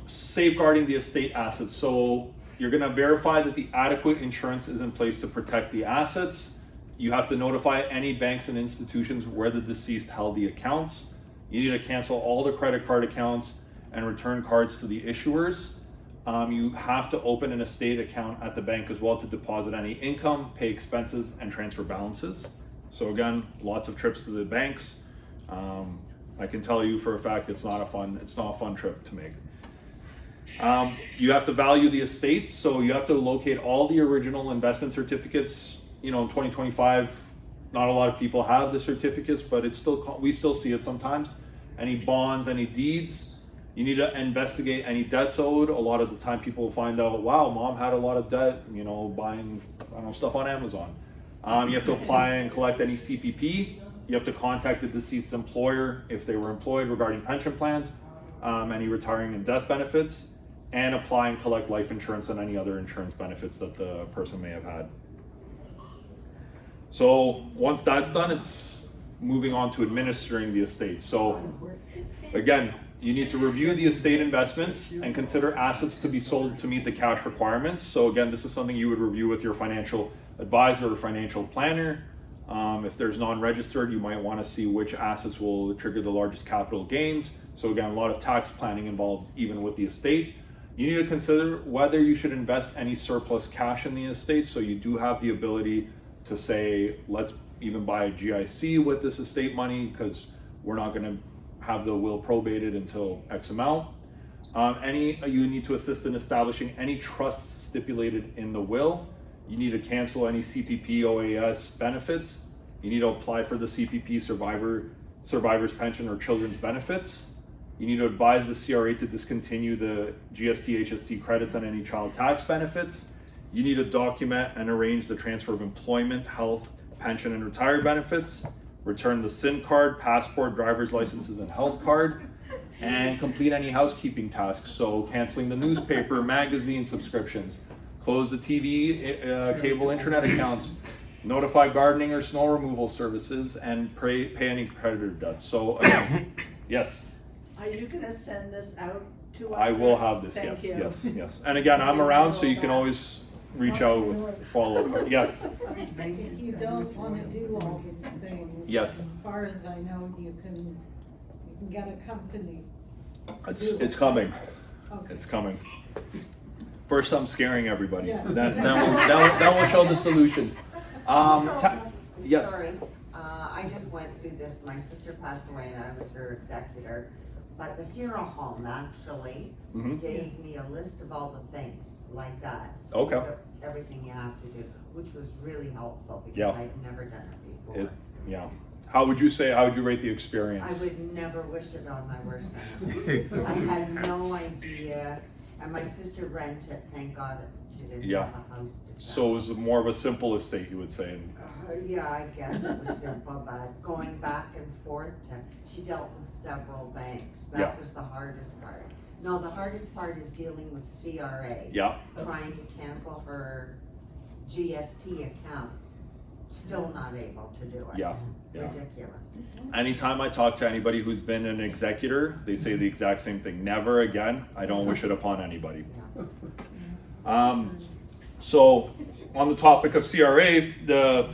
Speaker 2: safeguarding the estate assets. So you're gonna verify that the adequate insurance is in place to protect the assets. You have to notify any banks and institutions where the deceased held the accounts. You need to cancel all the credit card accounts and return cards to the issuers. You have to open an estate account at the bank as well to deposit any income, pay expenses, and transfer balances. So again, lots of trips to the banks. I can tell you for a fact it's not a fun trip to make. You have to value the estate, so you have to locate all the original investment certificates. In 2025, not a lot of people have the certificates, but we still see it sometimes. Any bonds, any deeds. You need to investigate any debts owed. A lot of the time people will find out, wow, mom had a lot of debt, buying stuff on Amazon. You have to apply and collect any CPP. You have to contact the deceased employer if they were employed regarding pension plans, any retiring and death benefits, and apply and collect life insurance and any other insurance benefits that the person may have had. So once that's done, it's moving on to administering the estate. So again, you need to review the estate investments and consider assets to be sold to meet the cash requirements. So again, this is something you would review with your financial advisor or financial planner. If there's non-registered, you might want to see which assets will trigger the largest capital gains. So again, a lot of tax planning involved even with the estate. You need to consider whether you should invest any surplus cash in the estate. So you do have the ability to say, let's even buy a GIC with this estate money because we're not going to have the will probated until X amount. You need to assist in establishing any trusts stipulated in the will. You need to cancel any CPP OAS benefits. You need to apply for the CPP survivor's pension or children's benefits. You need to advise the CRA to discontinue the GST, HST credits on any child tax benefits. You need to document and arrange the transfer of employment, health, pension, and retirement benefits. Return the SIM card, passport, driver's licenses, and health card. And complete any housekeeping tasks. So canceling the newspaper, magazine subscriptions, close the TV, cable, internet accounts, notify gardening or snow removal services, and pay any creditor debts. So again, yes.
Speaker 5: Are you gonna send this out to us?
Speaker 2: I will have this,
Speaker 5: Thank
Speaker 2: yes,
Speaker 5: you.
Speaker 2: yes. And again, I'm around, so you can always reach out with follow-up. Yes,
Speaker 8: If you don't wanna do all these things.
Speaker 2: Yes.
Speaker 8: As far as I know, you can get a company.
Speaker 2: it's coming,
Speaker 8: Okay.
Speaker 2: it's coming. First, I'm scaring everybody.
Speaker 8: Yeah.
Speaker 2: Then we'll show the solutions. Yes.
Speaker 6: Sorry, I just went through this, my sister passed away and I was her executor, but the funeral home actually
Speaker 2: Mhm.
Speaker 6: gave me a list of all the things like that.
Speaker 2: Okay.
Speaker 6: These are Everything you have to do, which was really helpful
Speaker 2: Yeah.
Speaker 6: because I'd never done it before.
Speaker 2: Yeah. How would you rate the
Speaker 6: I
Speaker 2: experience?
Speaker 6: would never wish it on my worst enemy. I had no idea, and my sister rented, thank God she didn't
Speaker 2: Yeah.
Speaker 6: have a house to sell.
Speaker 2: So it was more of a simple estate, you would say.
Speaker 6: Yeah, I guess it was simple, but going back and forth, she dealt with several banks.
Speaker 2: Yeah.
Speaker 6: That was the hardest part. No, the hardest part is dealing with CRA.
Speaker 2: Yeah.
Speaker 6: Trying to cancel her GST account. Still not able to do it.
Speaker 2: Yeah. Yeah.
Speaker 6: Ridiculous.
Speaker 2: Anytime I talk to anybody who's been an executor, they say the exact same thing. Never again. I don't wish it upon anybody. So on the topic of CRA, the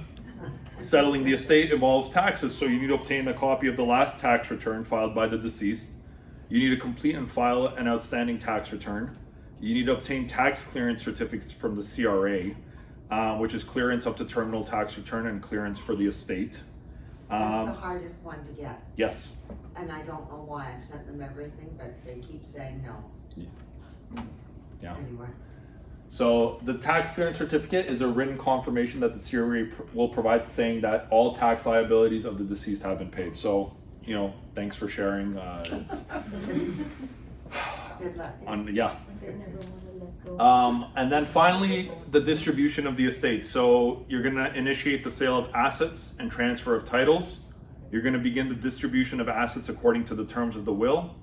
Speaker 2: settling the estate involves taxes. So you need to obtain a copy of the last tax return filed by the deceased. You need to complete and file an outstanding tax return. You need to obtain tax clearance certificates from the CRA, which is clearance up to terminal tax return and clearance for the estate.
Speaker 6: That's the hardest one to get.
Speaker 2: Yes.
Speaker 6: And I don't know why. I've sent them everything, but they keep saying no.
Speaker 2: Yeah.
Speaker 6: Anyway.
Speaker 2: So the tax clearance certificate is a written confirmation that the CRA will provide saying that all tax liabilities of the deceased have been paid. So, thanks for sharing. It's
Speaker 6: Good luck.
Speaker 2: yeah.
Speaker 4: They never wanna let go.
Speaker 2: And then finally, the distribution of the estate. So you're gonna initiate the sale of assets and transfer of titles. You're gonna begin the distribution of assets according to the terms of the will.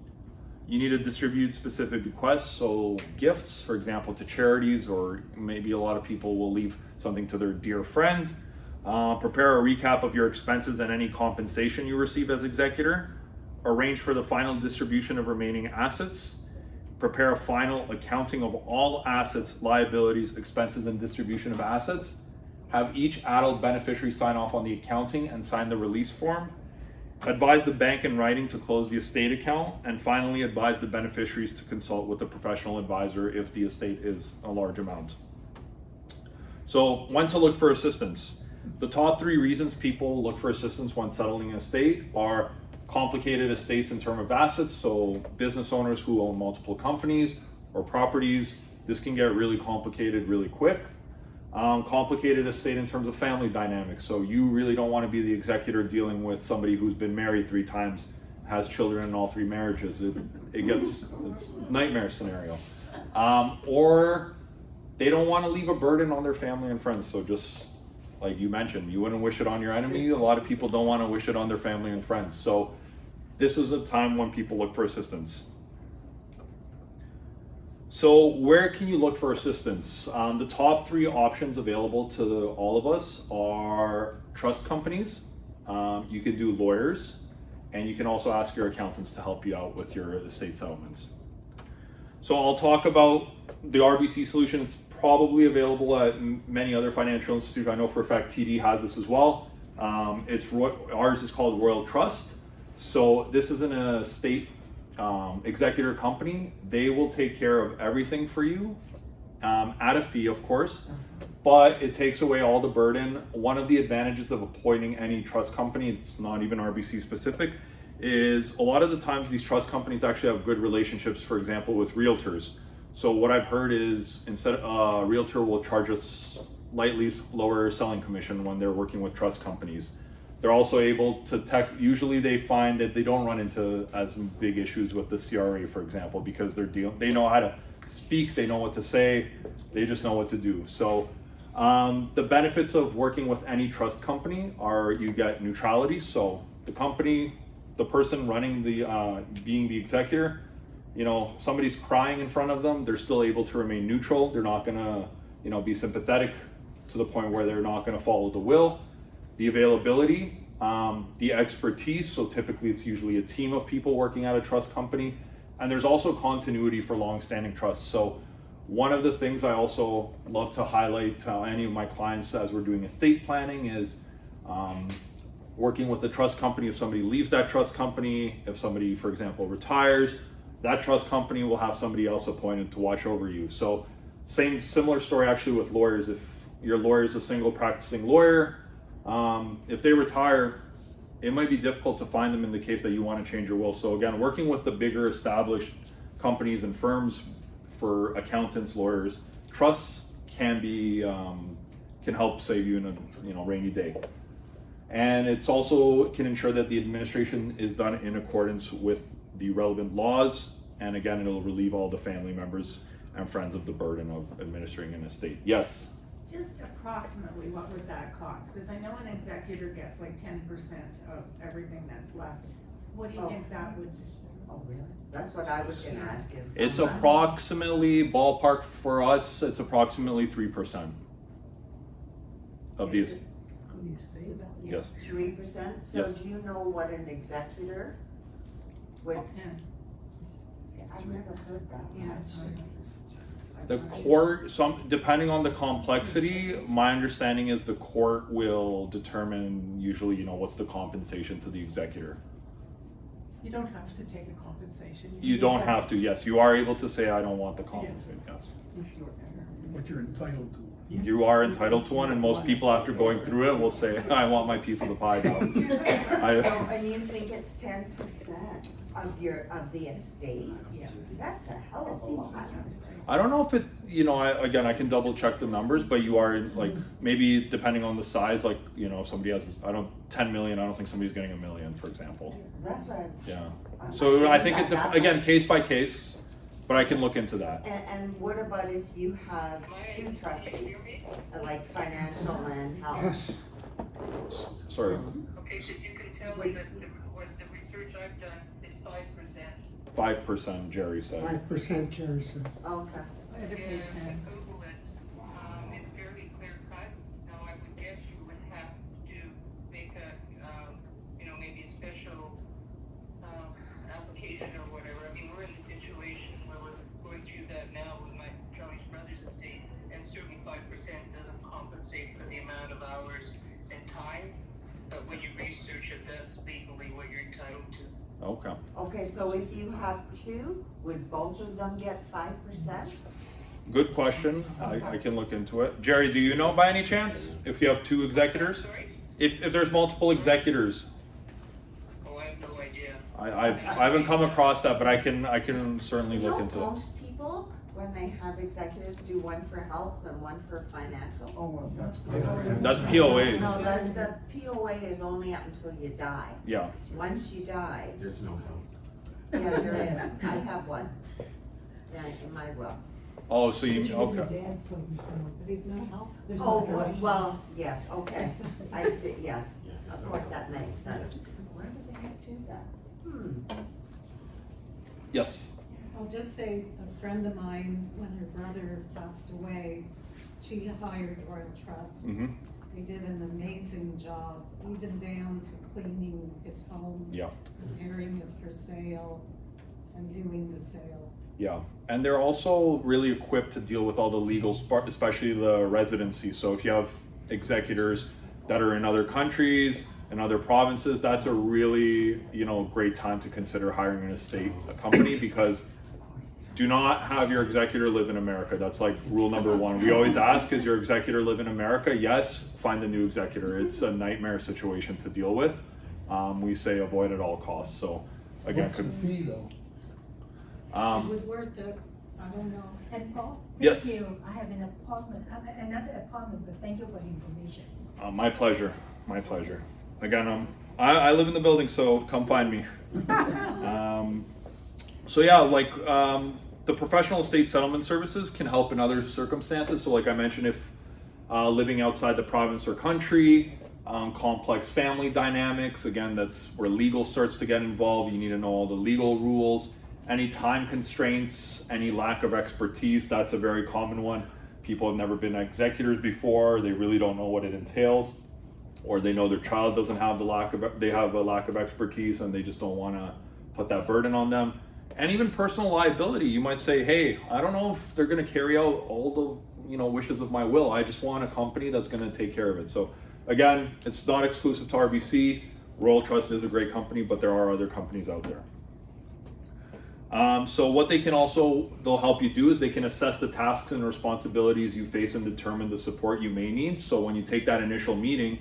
Speaker 2: You need to distribute specific bequests, so gifts, for example, to charities, or maybe a lot of people will leave something to their dear friend. Prepare a recap of your expenses and any compensation you receive as executor. Arrange for the final distribution of remaining assets. Prepare a final accounting of all assets, liabilities, expenses, and distribution of assets. Have each adult beneficiary sign off on the accounting and sign the release form. Advise the bank in writing to close the estate account, and finally advise the beneficiaries to consult with a professional advisor if the estate is a large amount. So when to look for assistance. The top 3 reasons people look for assistance when settling an estate are complicated estates in terms of assets, so business owners who own multiple companies or properties. This can get really complicated really quick. Complicated estate in terms of family dynamics, so you really don't want to be the executor dealing with somebody who's been married 3 times, has children in all 3 marriages. It's nightmare scenario. Or they don't want to leave a burden on their family and friends, so just like you mentioned, you wouldn't wish it on your enemy. A lot of people don't want to wish it on their family and friends, so this is a time when people look for assistance. So where can you look for assistance? The top 3 options available to all of us are trust companies. You can do lawyers, and you can also ask your accountants to help you out with your estate settlements. So I'll talk about the RBC solution. It's probably available at many other financial institutions. I know for a fact TD has this as well. Ours is called Royal Trust. So this is an estate executor company. They will take care of everything for you at a fee, of course, but it takes away all the burden. One of the advantages of appointing any trust company, it's not even RBC specific, is a lot of the times these trust companies actually have good relationships, for example, with realtors. So what I've heard is instead a realtor will charge a slightly lower selling commission when they're working with trust companies. They're also able to usually they find that they don't run into as big issues with the CRA, for example, because they know how to speak, they know what to say, they just know what to do. So the benefits of working with any trust company are you get neutrality. So the company, the person running being the executor, you know, somebody's crying in front of them, they're still able to remain neutral. They're not gonna, you know, be sympathetic to the point where they're not gonna follow the will. The availability, the expertise, so typically it's usually a team of people working at a trust company, and there's also continuity for long-standing trusts. So one of the things I also love to highlight to any of my clients as we're doing estate planning is working with the trust company. If somebody leaves that trust company, if somebody, for example, retires, that trust company will have somebody else appointed to watch over you. So similar story actually with lawyers. If your lawyer is a single practicing lawyer, if they retire, it might be difficult to find them in the case that you want to change your will. So again, working with the bigger established companies and firms for accountants, lawyers, trusts can help save you in a rainy day. And it's also can ensure that the administration is done in accordance with the relevant laws. And again, it'll relieve all the family members and friends of the burden of administering an estate. Yes?
Speaker 10: Just approximately, what would that cost? Because I know an executor gets like 10% of everything that's left. What do you think that would?
Speaker 6: Oh, really? That's what I was gonna ask is.
Speaker 2: It's
Speaker 6: how much?
Speaker 2: approximately, ballpark for us, it's approximately 3% of these.
Speaker 3: On the estate.
Speaker 2: Yes.
Speaker 6: 3%? So
Speaker 2: Yes.
Speaker 6: do you know what an executor would?
Speaker 3: 10.
Speaker 6: I've never heard that
Speaker 10: Yeah.
Speaker 6: much.
Speaker 2: The court, depending on the complexity, my understanding is the court will determine usually, you know, what's the compensation to the executor.
Speaker 3: You don't have to take a compensation.
Speaker 2: You don't have to, yes, you are able to say, I don't want the compensation, yes.
Speaker 11: What you're entitled to.
Speaker 2: You are entitled to one, and most people after going through it will say, I want my piece of the pie now.
Speaker 6: So, and you think it's 10% of the estate?
Speaker 3: Yeah.
Speaker 6: That's a hell of a lot.
Speaker 2: I don't know if it, you know, again, I can double check the numbers, but you are like, maybe depending on the size, like, you know, if somebody has, 10 million, I don't think somebody's getting $1 million, for example.
Speaker 6: That's what
Speaker 2: Yeah.
Speaker 6: I'm
Speaker 2: So I think
Speaker 6: not that
Speaker 2: again,
Speaker 6: much.
Speaker 2: case by case, but I can look into that.
Speaker 6: And what about if you have two trustees, like financial and health?
Speaker 2: Sorry.
Speaker 12: Okay, so you can tell
Speaker 6: Wait.
Speaker 12: that what the research I've done is 5%.
Speaker 2: 5%, Jerry said.
Speaker 11: 5%, Jerry says.
Speaker 6: Okay.
Speaker 3: I'd pay 10.
Speaker 12: Google it, it's fairly clear cut. Now, I would guess you would have to make a, maybe a special, application or whatever. I mean, we're in the situation where we're going through that now with my Charlie's brother's estate, and certainly 5% doesn't compensate for the amount of hours and time. But when you research it, that's legally what you're entitled to.
Speaker 2: Okay.
Speaker 6: Okay, so if you have two, would both of them get 5%?
Speaker 2: Good question. I can look into it. Jerry, do you know by any chance if you have two executors?
Speaker 12: Sorry?
Speaker 2: If there's multiple executors?
Speaker 12: Oh, I have no idea.
Speaker 2: I haven't come across that, but I can certainly
Speaker 6: You
Speaker 2: look
Speaker 6: know,
Speaker 2: into it.
Speaker 6: most people, when they have executors, do one for health and one for financial.
Speaker 11: Oh, well, that's.
Speaker 2: That's POAs.
Speaker 6: No, that's the POA is only up until you die.
Speaker 2: Yeah.
Speaker 6: Once you die,
Speaker 9: There's no help.
Speaker 6: yes, there is. I have one. Yeah, in my will.
Speaker 2: Oh, so you, okay.
Speaker 3: There's no help. There's
Speaker 6: Oh,
Speaker 3: no help.
Speaker 6: well, yes, okay. I see, yes.
Speaker 9: Yeah,
Speaker 6: Of
Speaker 9: there's
Speaker 6: course,
Speaker 9: no
Speaker 6: that makes sense. Where would they have to that?
Speaker 2: Yes.
Speaker 8: I'll just say, a friend of mine, when her brother passed away, she hired Royal Trust.
Speaker 2: Mm-hmm.
Speaker 8: They did an amazing job, even down to cleaning his home.
Speaker 2: Yeah.
Speaker 8: Preparing it for sale and doing the sale.
Speaker 2: Yeah, and they're also really equipped to deal with all the legal, especially the residency. So if you have executors that are in other countries and other provinces, that's a really, great time to consider hiring an estate company, because do not have your executor live in America. That's like rule number one. We always ask, is your executor live in America? Yes, find a new executor. It's a nightmare situation to deal with. We say avoid at all costs. So again,
Speaker 11: What's the fee though?
Speaker 8: It was worth it, I don't know.
Speaker 4: And Paul,
Speaker 2: Yes.
Speaker 4: thank you. I have another appointment, but thank you for the information.
Speaker 2: My pleasure. My pleasure. again, I live in the building, so come find me. So yeah, like the professional estate settlement services can help in other circumstances. So like I mentioned, if living outside the province or country, complex family dynamics, again, that's where legal starts to get involved. You need to know all the legal rules, any time constraints, any lack of expertise. That's a very common one. People have never been executors before. They really don't know what it entails, or they know their child doesn't have they have a lack of expertise and they just don't want to put that burden on them. And even personal liability. You might say, hey, I don't know if they're going to carry out all the wishes of my will. I just want a company that's going to take care of it. So again, it's not exclusive to RBC. Royal Trust is a great company, but there are other companies out there. So what they'll help you do is they can assess the tasks and responsibilities you face and determine the support you may need. So when you take that initial meeting,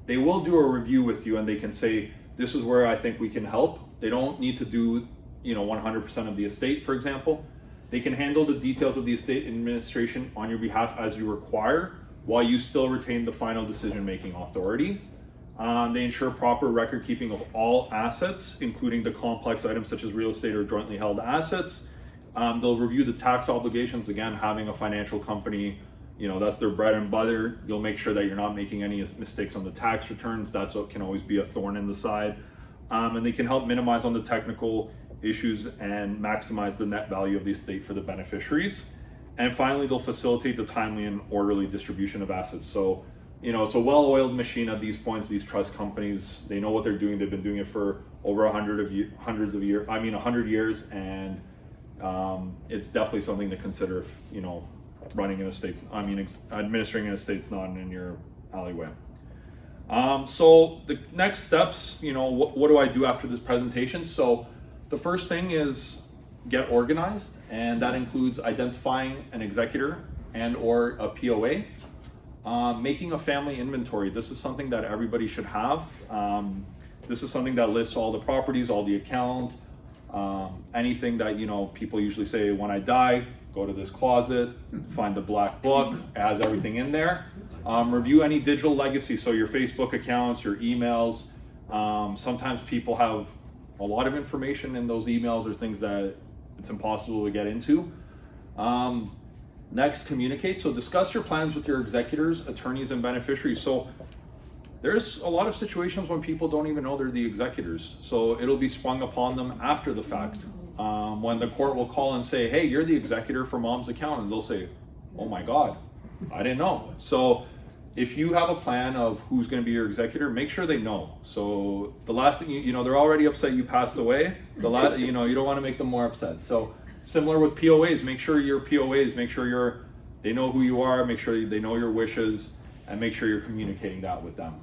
Speaker 2: they will do a review with you and they can say, this is where I think we can help. They don't need to do 100% of the estate, for example. They can handle the details of the estate administration on your behalf as you require, while you still retain the final decision-making authority. They ensure proper record keeping of all assets, including the complex items such as real estate or jointly held assets. They'll review the tax obligations. Again, having a financial company, that's their bread and butter. You'll make sure that you're not making any mistakes on the tax returns. That's what can always be a thorn in the side. And they can help minimize on the technical issues and maximize the net value of the estate for the beneficiaries. And finally, they'll facilitate the timely and orderly distribution of assets. So, it's a well-oiled machine at these points. These trust companies, they know what they're doing. They've been doing it for over 100 years, and it's definitely something to consider if, running an estate, administering an estate's not in your alleyway. So the next steps, what do I do after this presentation? So the first thing is get organized, and that includes identifying an executor and or a POA. Making a family inventory. This is something that everybody should have. This is something that lists all the properties, all the accounts, anything that, people usually say, when I die, go to this closet, find the black book, it has everything in there. Review any digital legacy, so your Facebook accounts, your emails. Sometimes people have a lot of information in those emails or things that it's impossible to get into. Next, communicate. So discuss your plans with your executors, attorneys, and beneficiaries. So there's a lot of situations when people don't even know they're the executors. So it'll be sprung upon them after the fact. When the court will call and say, hey, you're the executor for mom's account. And they'll say, oh my God, I didn't know. So if you have a plan of who's going to be your executor, make sure they know. So the last thing, they're already upset you passed away. You don't want to make them more upset. So similar with POAs, make sure your POAs, they know who you are, make sure they know your wishes, and make sure you're communicating that with them.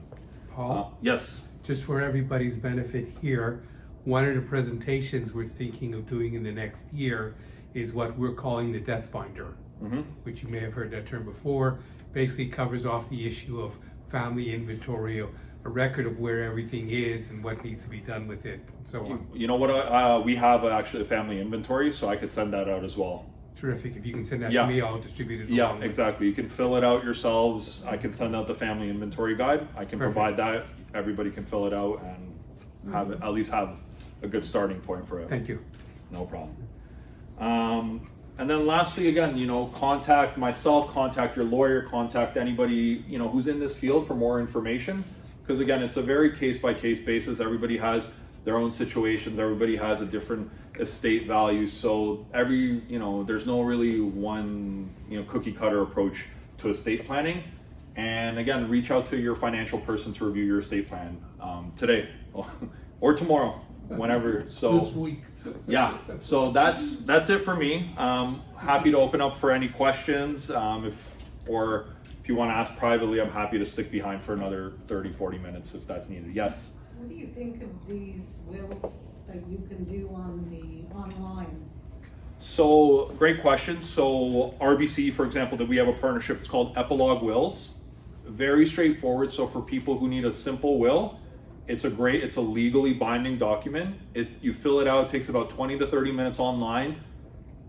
Speaker 1: Paul?
Speaker 2: Yes.
Speaker 1: Just for everybody's benefit here, one of the presentations we're thinking of doing in the next year is what we're calling the death binder, which you may have heard that term before. Basically covers off the issue of family inventory, a record of where everything is and what needs to be done with it, and so on.
Speaker 2: You know what? We have actually a family inventory, so I could send that out as well.
Speaker 1: Terrific. If you can send that to me, I'll distribute it.
Speaker 2: Yeah, exactly. You can fill it out yourselves. I can send out the family inventory guide. I can provide that. Everybody can fill it out and have it, at least have a good starting point for it.
Speaker 1: Thank you.
Speaker 2: No problem. And then lastly, again, contact myself, contact your lawyer, contact anybody, who's in this field for more information. Because again, it's a very case-by-case basis. Everybody has their own situations. Everybody has a different estate value. So there's no really one, cookie cutter approach to estate planning. And again, reach out to your financial person to review your estate plan today or tomorrow, whenever. So
Speaker 11: This week.
Speaker 2: Yeah, so that's it for me. Happy to open up for any questions. If you want to ask privately, I'm happy to stick behind for another 30-40 minutes if that's needed. Yes.
Speaker 8: What do you think of these wills that you can do online?
Speaker 2: So great question. So RBC, for example, that we have a partnership. It's called Epilogue Wills. Very straightforward. So for people who need a simple will, it's a legally binding document. You fill it out, it takes about 20 to 30 minutes online.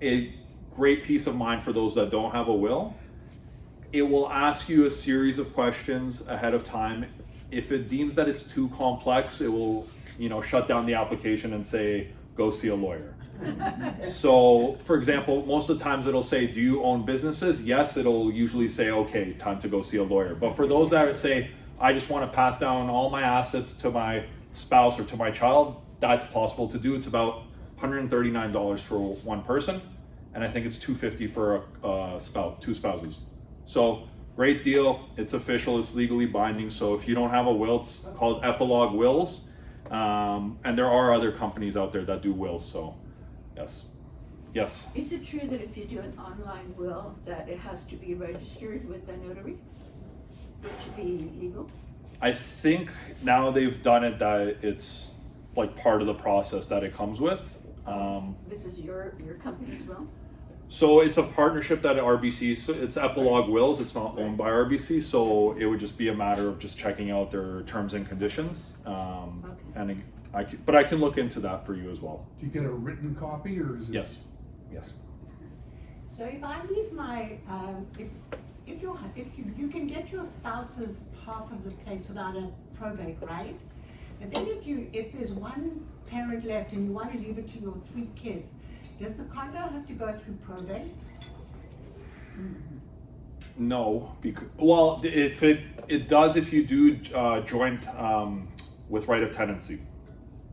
Speaker 2: A great peace of mind for those that don't have a will. It will ask you a series of questions ahead of time. if it deems that it's too complex, it will, you know, shut down the application and say, go see a lawyer. So, for example, most of the times it'll say, do you own businesses? Yes, it'll usually say, okay, time to go see a lawyer. But for those that say, I just want to pass down all my assets to my spouse or to my child, that's possible to do. It's about $139 for one person, and I think it's $250 for a spouse, two spouses. So great deal. It's official. It's legally binding. So if you don't have a will, it's called Epilogue Wills, and there are other companies out there that do wills. So yes, yes.
Speaker 13: Is it true that if you do an online will, that it has to be registered with the notary for it to be legal?
Speaker 2: I think now they've done it that it's like part of the process that it comes with.
Speaker 13: This is your company's will?
Speaker 2: So it's a partnership that RBC, so it's Epilogue Wills, it's not owned by RBC, so it would just be a matter of just checking out their terms and conditions. And but I can look into that for you as well.
Speaker 11: Do you get a written copy or is it?
Speaker 2: Yes, yes.
Speaker 3: So if I leave my, if you can get your spouse's half of the place without a probate, right? And then if there's one parent left and you want to leave it to your 3 kids, does the condo have to go through probate?
Speaker 2: No, because, well, if it does if you do joint with right of tenancy.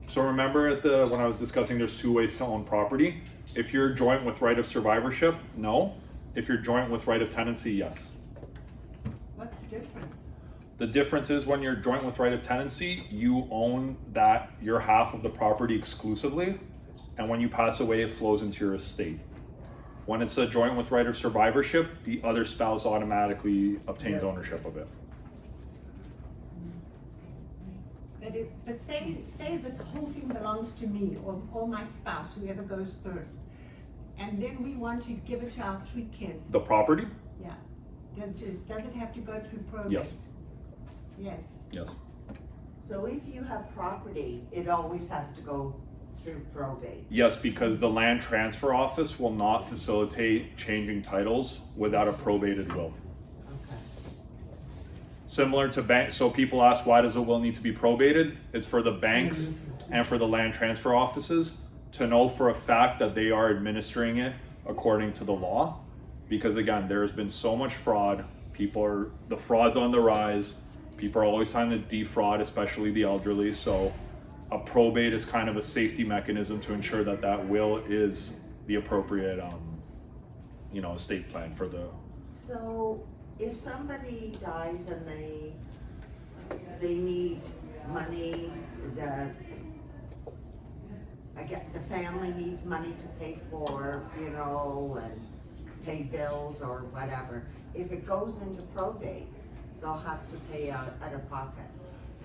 Speaker 2: So remember when I was discussing there's 2 ways to own property. If you're joint with right of survivorship, no. If you're joint with right of tenancy, yes.
Speaker 3: What's the difference?
Speaker 2: The difference is when you're joint with right of tenancy, you own your half of the property exclusively, and when you pass away, it flows into your estate. When it's a joint with right of survivorship, the other spouse automatically obtains ownership of it.
Speaker 3: But say this whole thing belongs to me or my spouse, whoever goes first, and then we want to give it to our 3 kids.
Speaker 2: The property?
Speaker 3: Yeah. Does it have to go through probate?
Speaker 2: Yes.
Speaker 3: Yes.
Speaker 2: Yes.
Speaker 6: So if you have property, it always has to go through probate?
Speaker 2: Yes, because the land transfer office will not facilitate changing titles without a probated will.
Speaker 6: Okay.
Speaker 2: Similar to bank, so people ask, why does a will need to be probated? It's for the banks and for the land transfer offices to know for a fact that they are administering it according to the law. Because again, there has been so much fraud. The fraud's on the rise. People are always trying to defraud, especially the elderly. So a probate is kind of a safety mechanism to ensure that that will is the appropriate, estate plan for the.
Speaker 6: So if somebody dies and they need money, the family needs money to pay for funeral and pay bills or whatever. If it goes into probate, they'll have to pay out of pocket.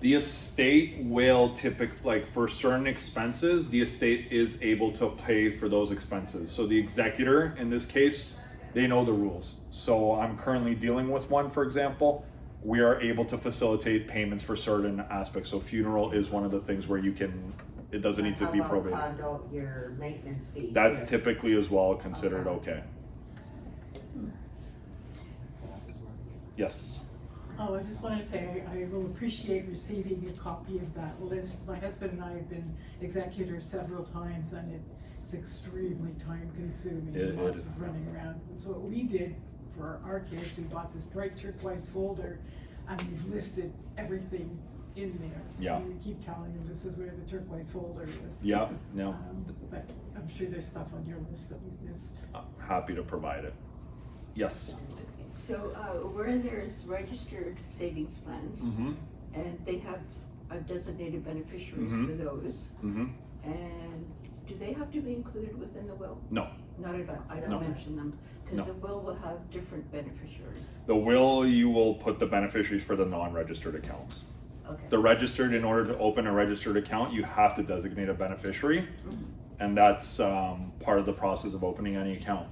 Speaker 2: The estate will typically, like for certain expenses, the estate is able to pay for those expenses. So the executor, in this case, they know the rules. So I'm currently dealing with one, for example. We are able to facilitate payments for certain aspects. So funeral is one of the things where it doesn't need to be probated.
Speaker 6: How about condo, your maintenance fees?
Speaker 2: That's typically as well considered okay. Yes.
Speaker 3: Oh, I just wanted to say, I will appreciate receiving a copy of that list. My husband and I have been executors several times, and it's extremely time consuming, lots of running around. And so what we did for our case, we bought this bright turquoise folder, and we've listed everything in there.
Speaker 2: Yeah.
Speaker 3: And we keep telling them this is where the turquoise folder is.
Speaker 2: Yeah, no.
Speaker 3: But I'm sure there's stuff on your list that we've missed.
Speaker 2: Happy to provide it. Yes.
Speaker 13: So where there's registered savings plans, and they have designated beneficiaries for those, and do they have to be included within the will?
Speaker 2: No.
Speaker 13: Not at all. I don't mention them because the will have different beneficiaries.
Speaker 2: The will, you will put the beneficiaries for the non-registered accounts.
Speaker 13: Okay.
Speaker 2: The registered, in order to open a registered account, you have to designate a beneficiary, and that's part of the process of opening any account.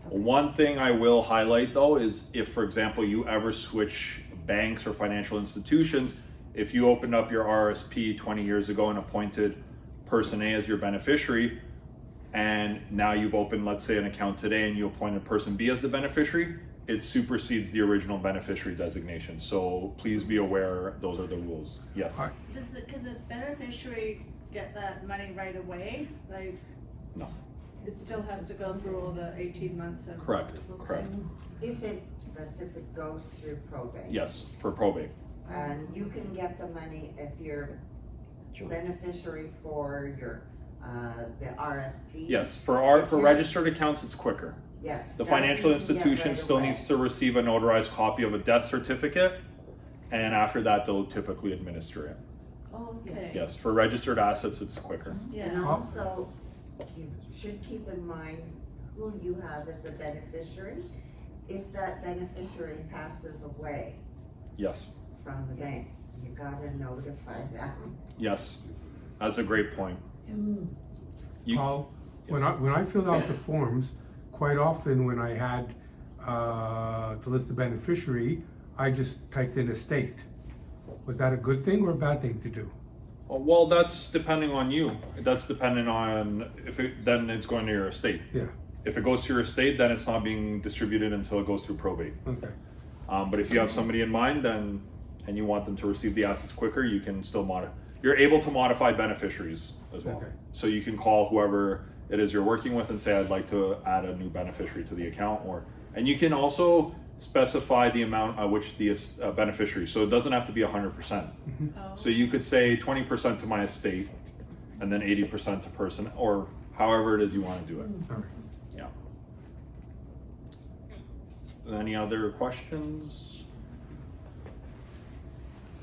Speaker 2: One thing I will highlight though is if, for example, you ever switch banks or financial institutions, if you opened up your RSP 20 years ago and appointed person A as your beneficiary, and now you've opened, let's say, an account today and you appointed person B as the beneficiary, it supersedes the original beneficiary designation. So please be aware, those are the rules. Yes.
Speaker 1: All right.
Speaker 5: Can the beneficiary get that money right away? Like,
Speaker 2: No.
Speaker 5: it still has to go through all the 18 months of.
Speaker 2: Correct. Correct.
Speaker 6: If it goes through probate.
Speaker 2: Yes, for probate.
Speaker 6: And you can get the money if you're beneficiary for your, the RSP.
Speaker 2: Yes, for registered accounts, it's quicker.
Speaker 6: Yes.
Speaker 2: The
Speaker 6: that
Speaker 2: financial
Speaker 6: you can get
Speaker 2: institution
Speaker 6: right
Speaker 2: still
Speaker 6: away.
Speaker 2: needs to receive a notarized copy of a death certificate, and after that, they'll typically administer it.
Speaker 5: Okay.
Speaker 2: Yes, for registered assets, it's quicker.
Speaker 6: And
Speaker 5: Yeah.
Speaker 6: also, you should keep in mind who you have as a beneficiary. If that beneficiary passes away
Speaker 2: Yes,
Speaker 6: from the bank, you gotta notify them.
Speaker 2: yes, that's a great point. You-
Speaker 1: Paul, when
Speaker 2: Yes.
Speaker 1: I filled out the forms, quite often when I had to list the beneficiary, I just typed in estate. Was that a good thing or a bad thing to do?
Speaker 2: Well, that's depending on you. That's dependent on then it's going to your estate.
Speaker 1: Yeah.
Speaker 2: If it goes to your estate, then it's not being distributed until it goes through probate.
Speaker 1: Okay.
Speaker 2: But if you have somebody in mind, and you want them to receive the assets quicker, you can still you're able to modify beneficiaries as well.
Speaker 1: Okay.
Speaker 2: So you can call whoever it is you're working with and say, I'd like to add a new beneficiary to the account, and you can also specify the amount at which the beneficiary, so it doesn't have to be 100%. So you could say 20% to my estate, and then 80% to person, or however it is you want to do it.
Speaker 1: All right.
Speaker 2: Yeah. Any other questions?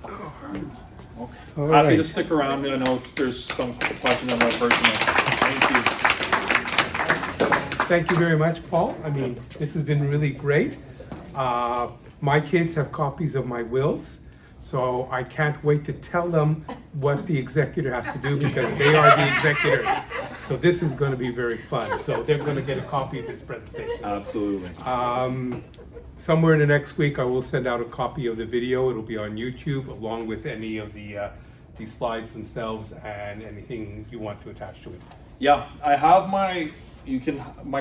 Speaker 2: Okay.
Speaker 1: All
Speaker 2: Happy
Speaker 1: right.
Speaker 2: to stick around. I know there's some questions on my personal. Thank you.
Speaker 1: Thank you very much, Paul. I mean, this has been really great. My kids have copies of my wills, so I can't wait to tell them what the executor has to do because they are the executors. So this is going to be very fun. So they're going to get a copy of this presentation.
Speaker 2: Absolutely.
Speaker 1: Somewhere in the next week, I will send out a copy of the video. It'll be on YouTube along with any of the slides themselves and anything you want to attach to it.
Speaker 2: Yeah, I have my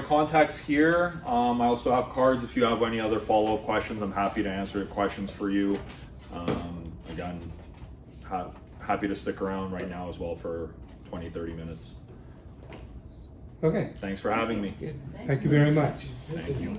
Speaker 2: contacts here. I also have cards if you have any other follow-up questions. I'm happy to answer questions for you. Again, happy to stick around right now as well for 20-30 minutes.
Speaker 1: Okay.
Speaker 2: Thanks for having me.
Speaker 1: Thank you very much.
Speaker 2: Thank you.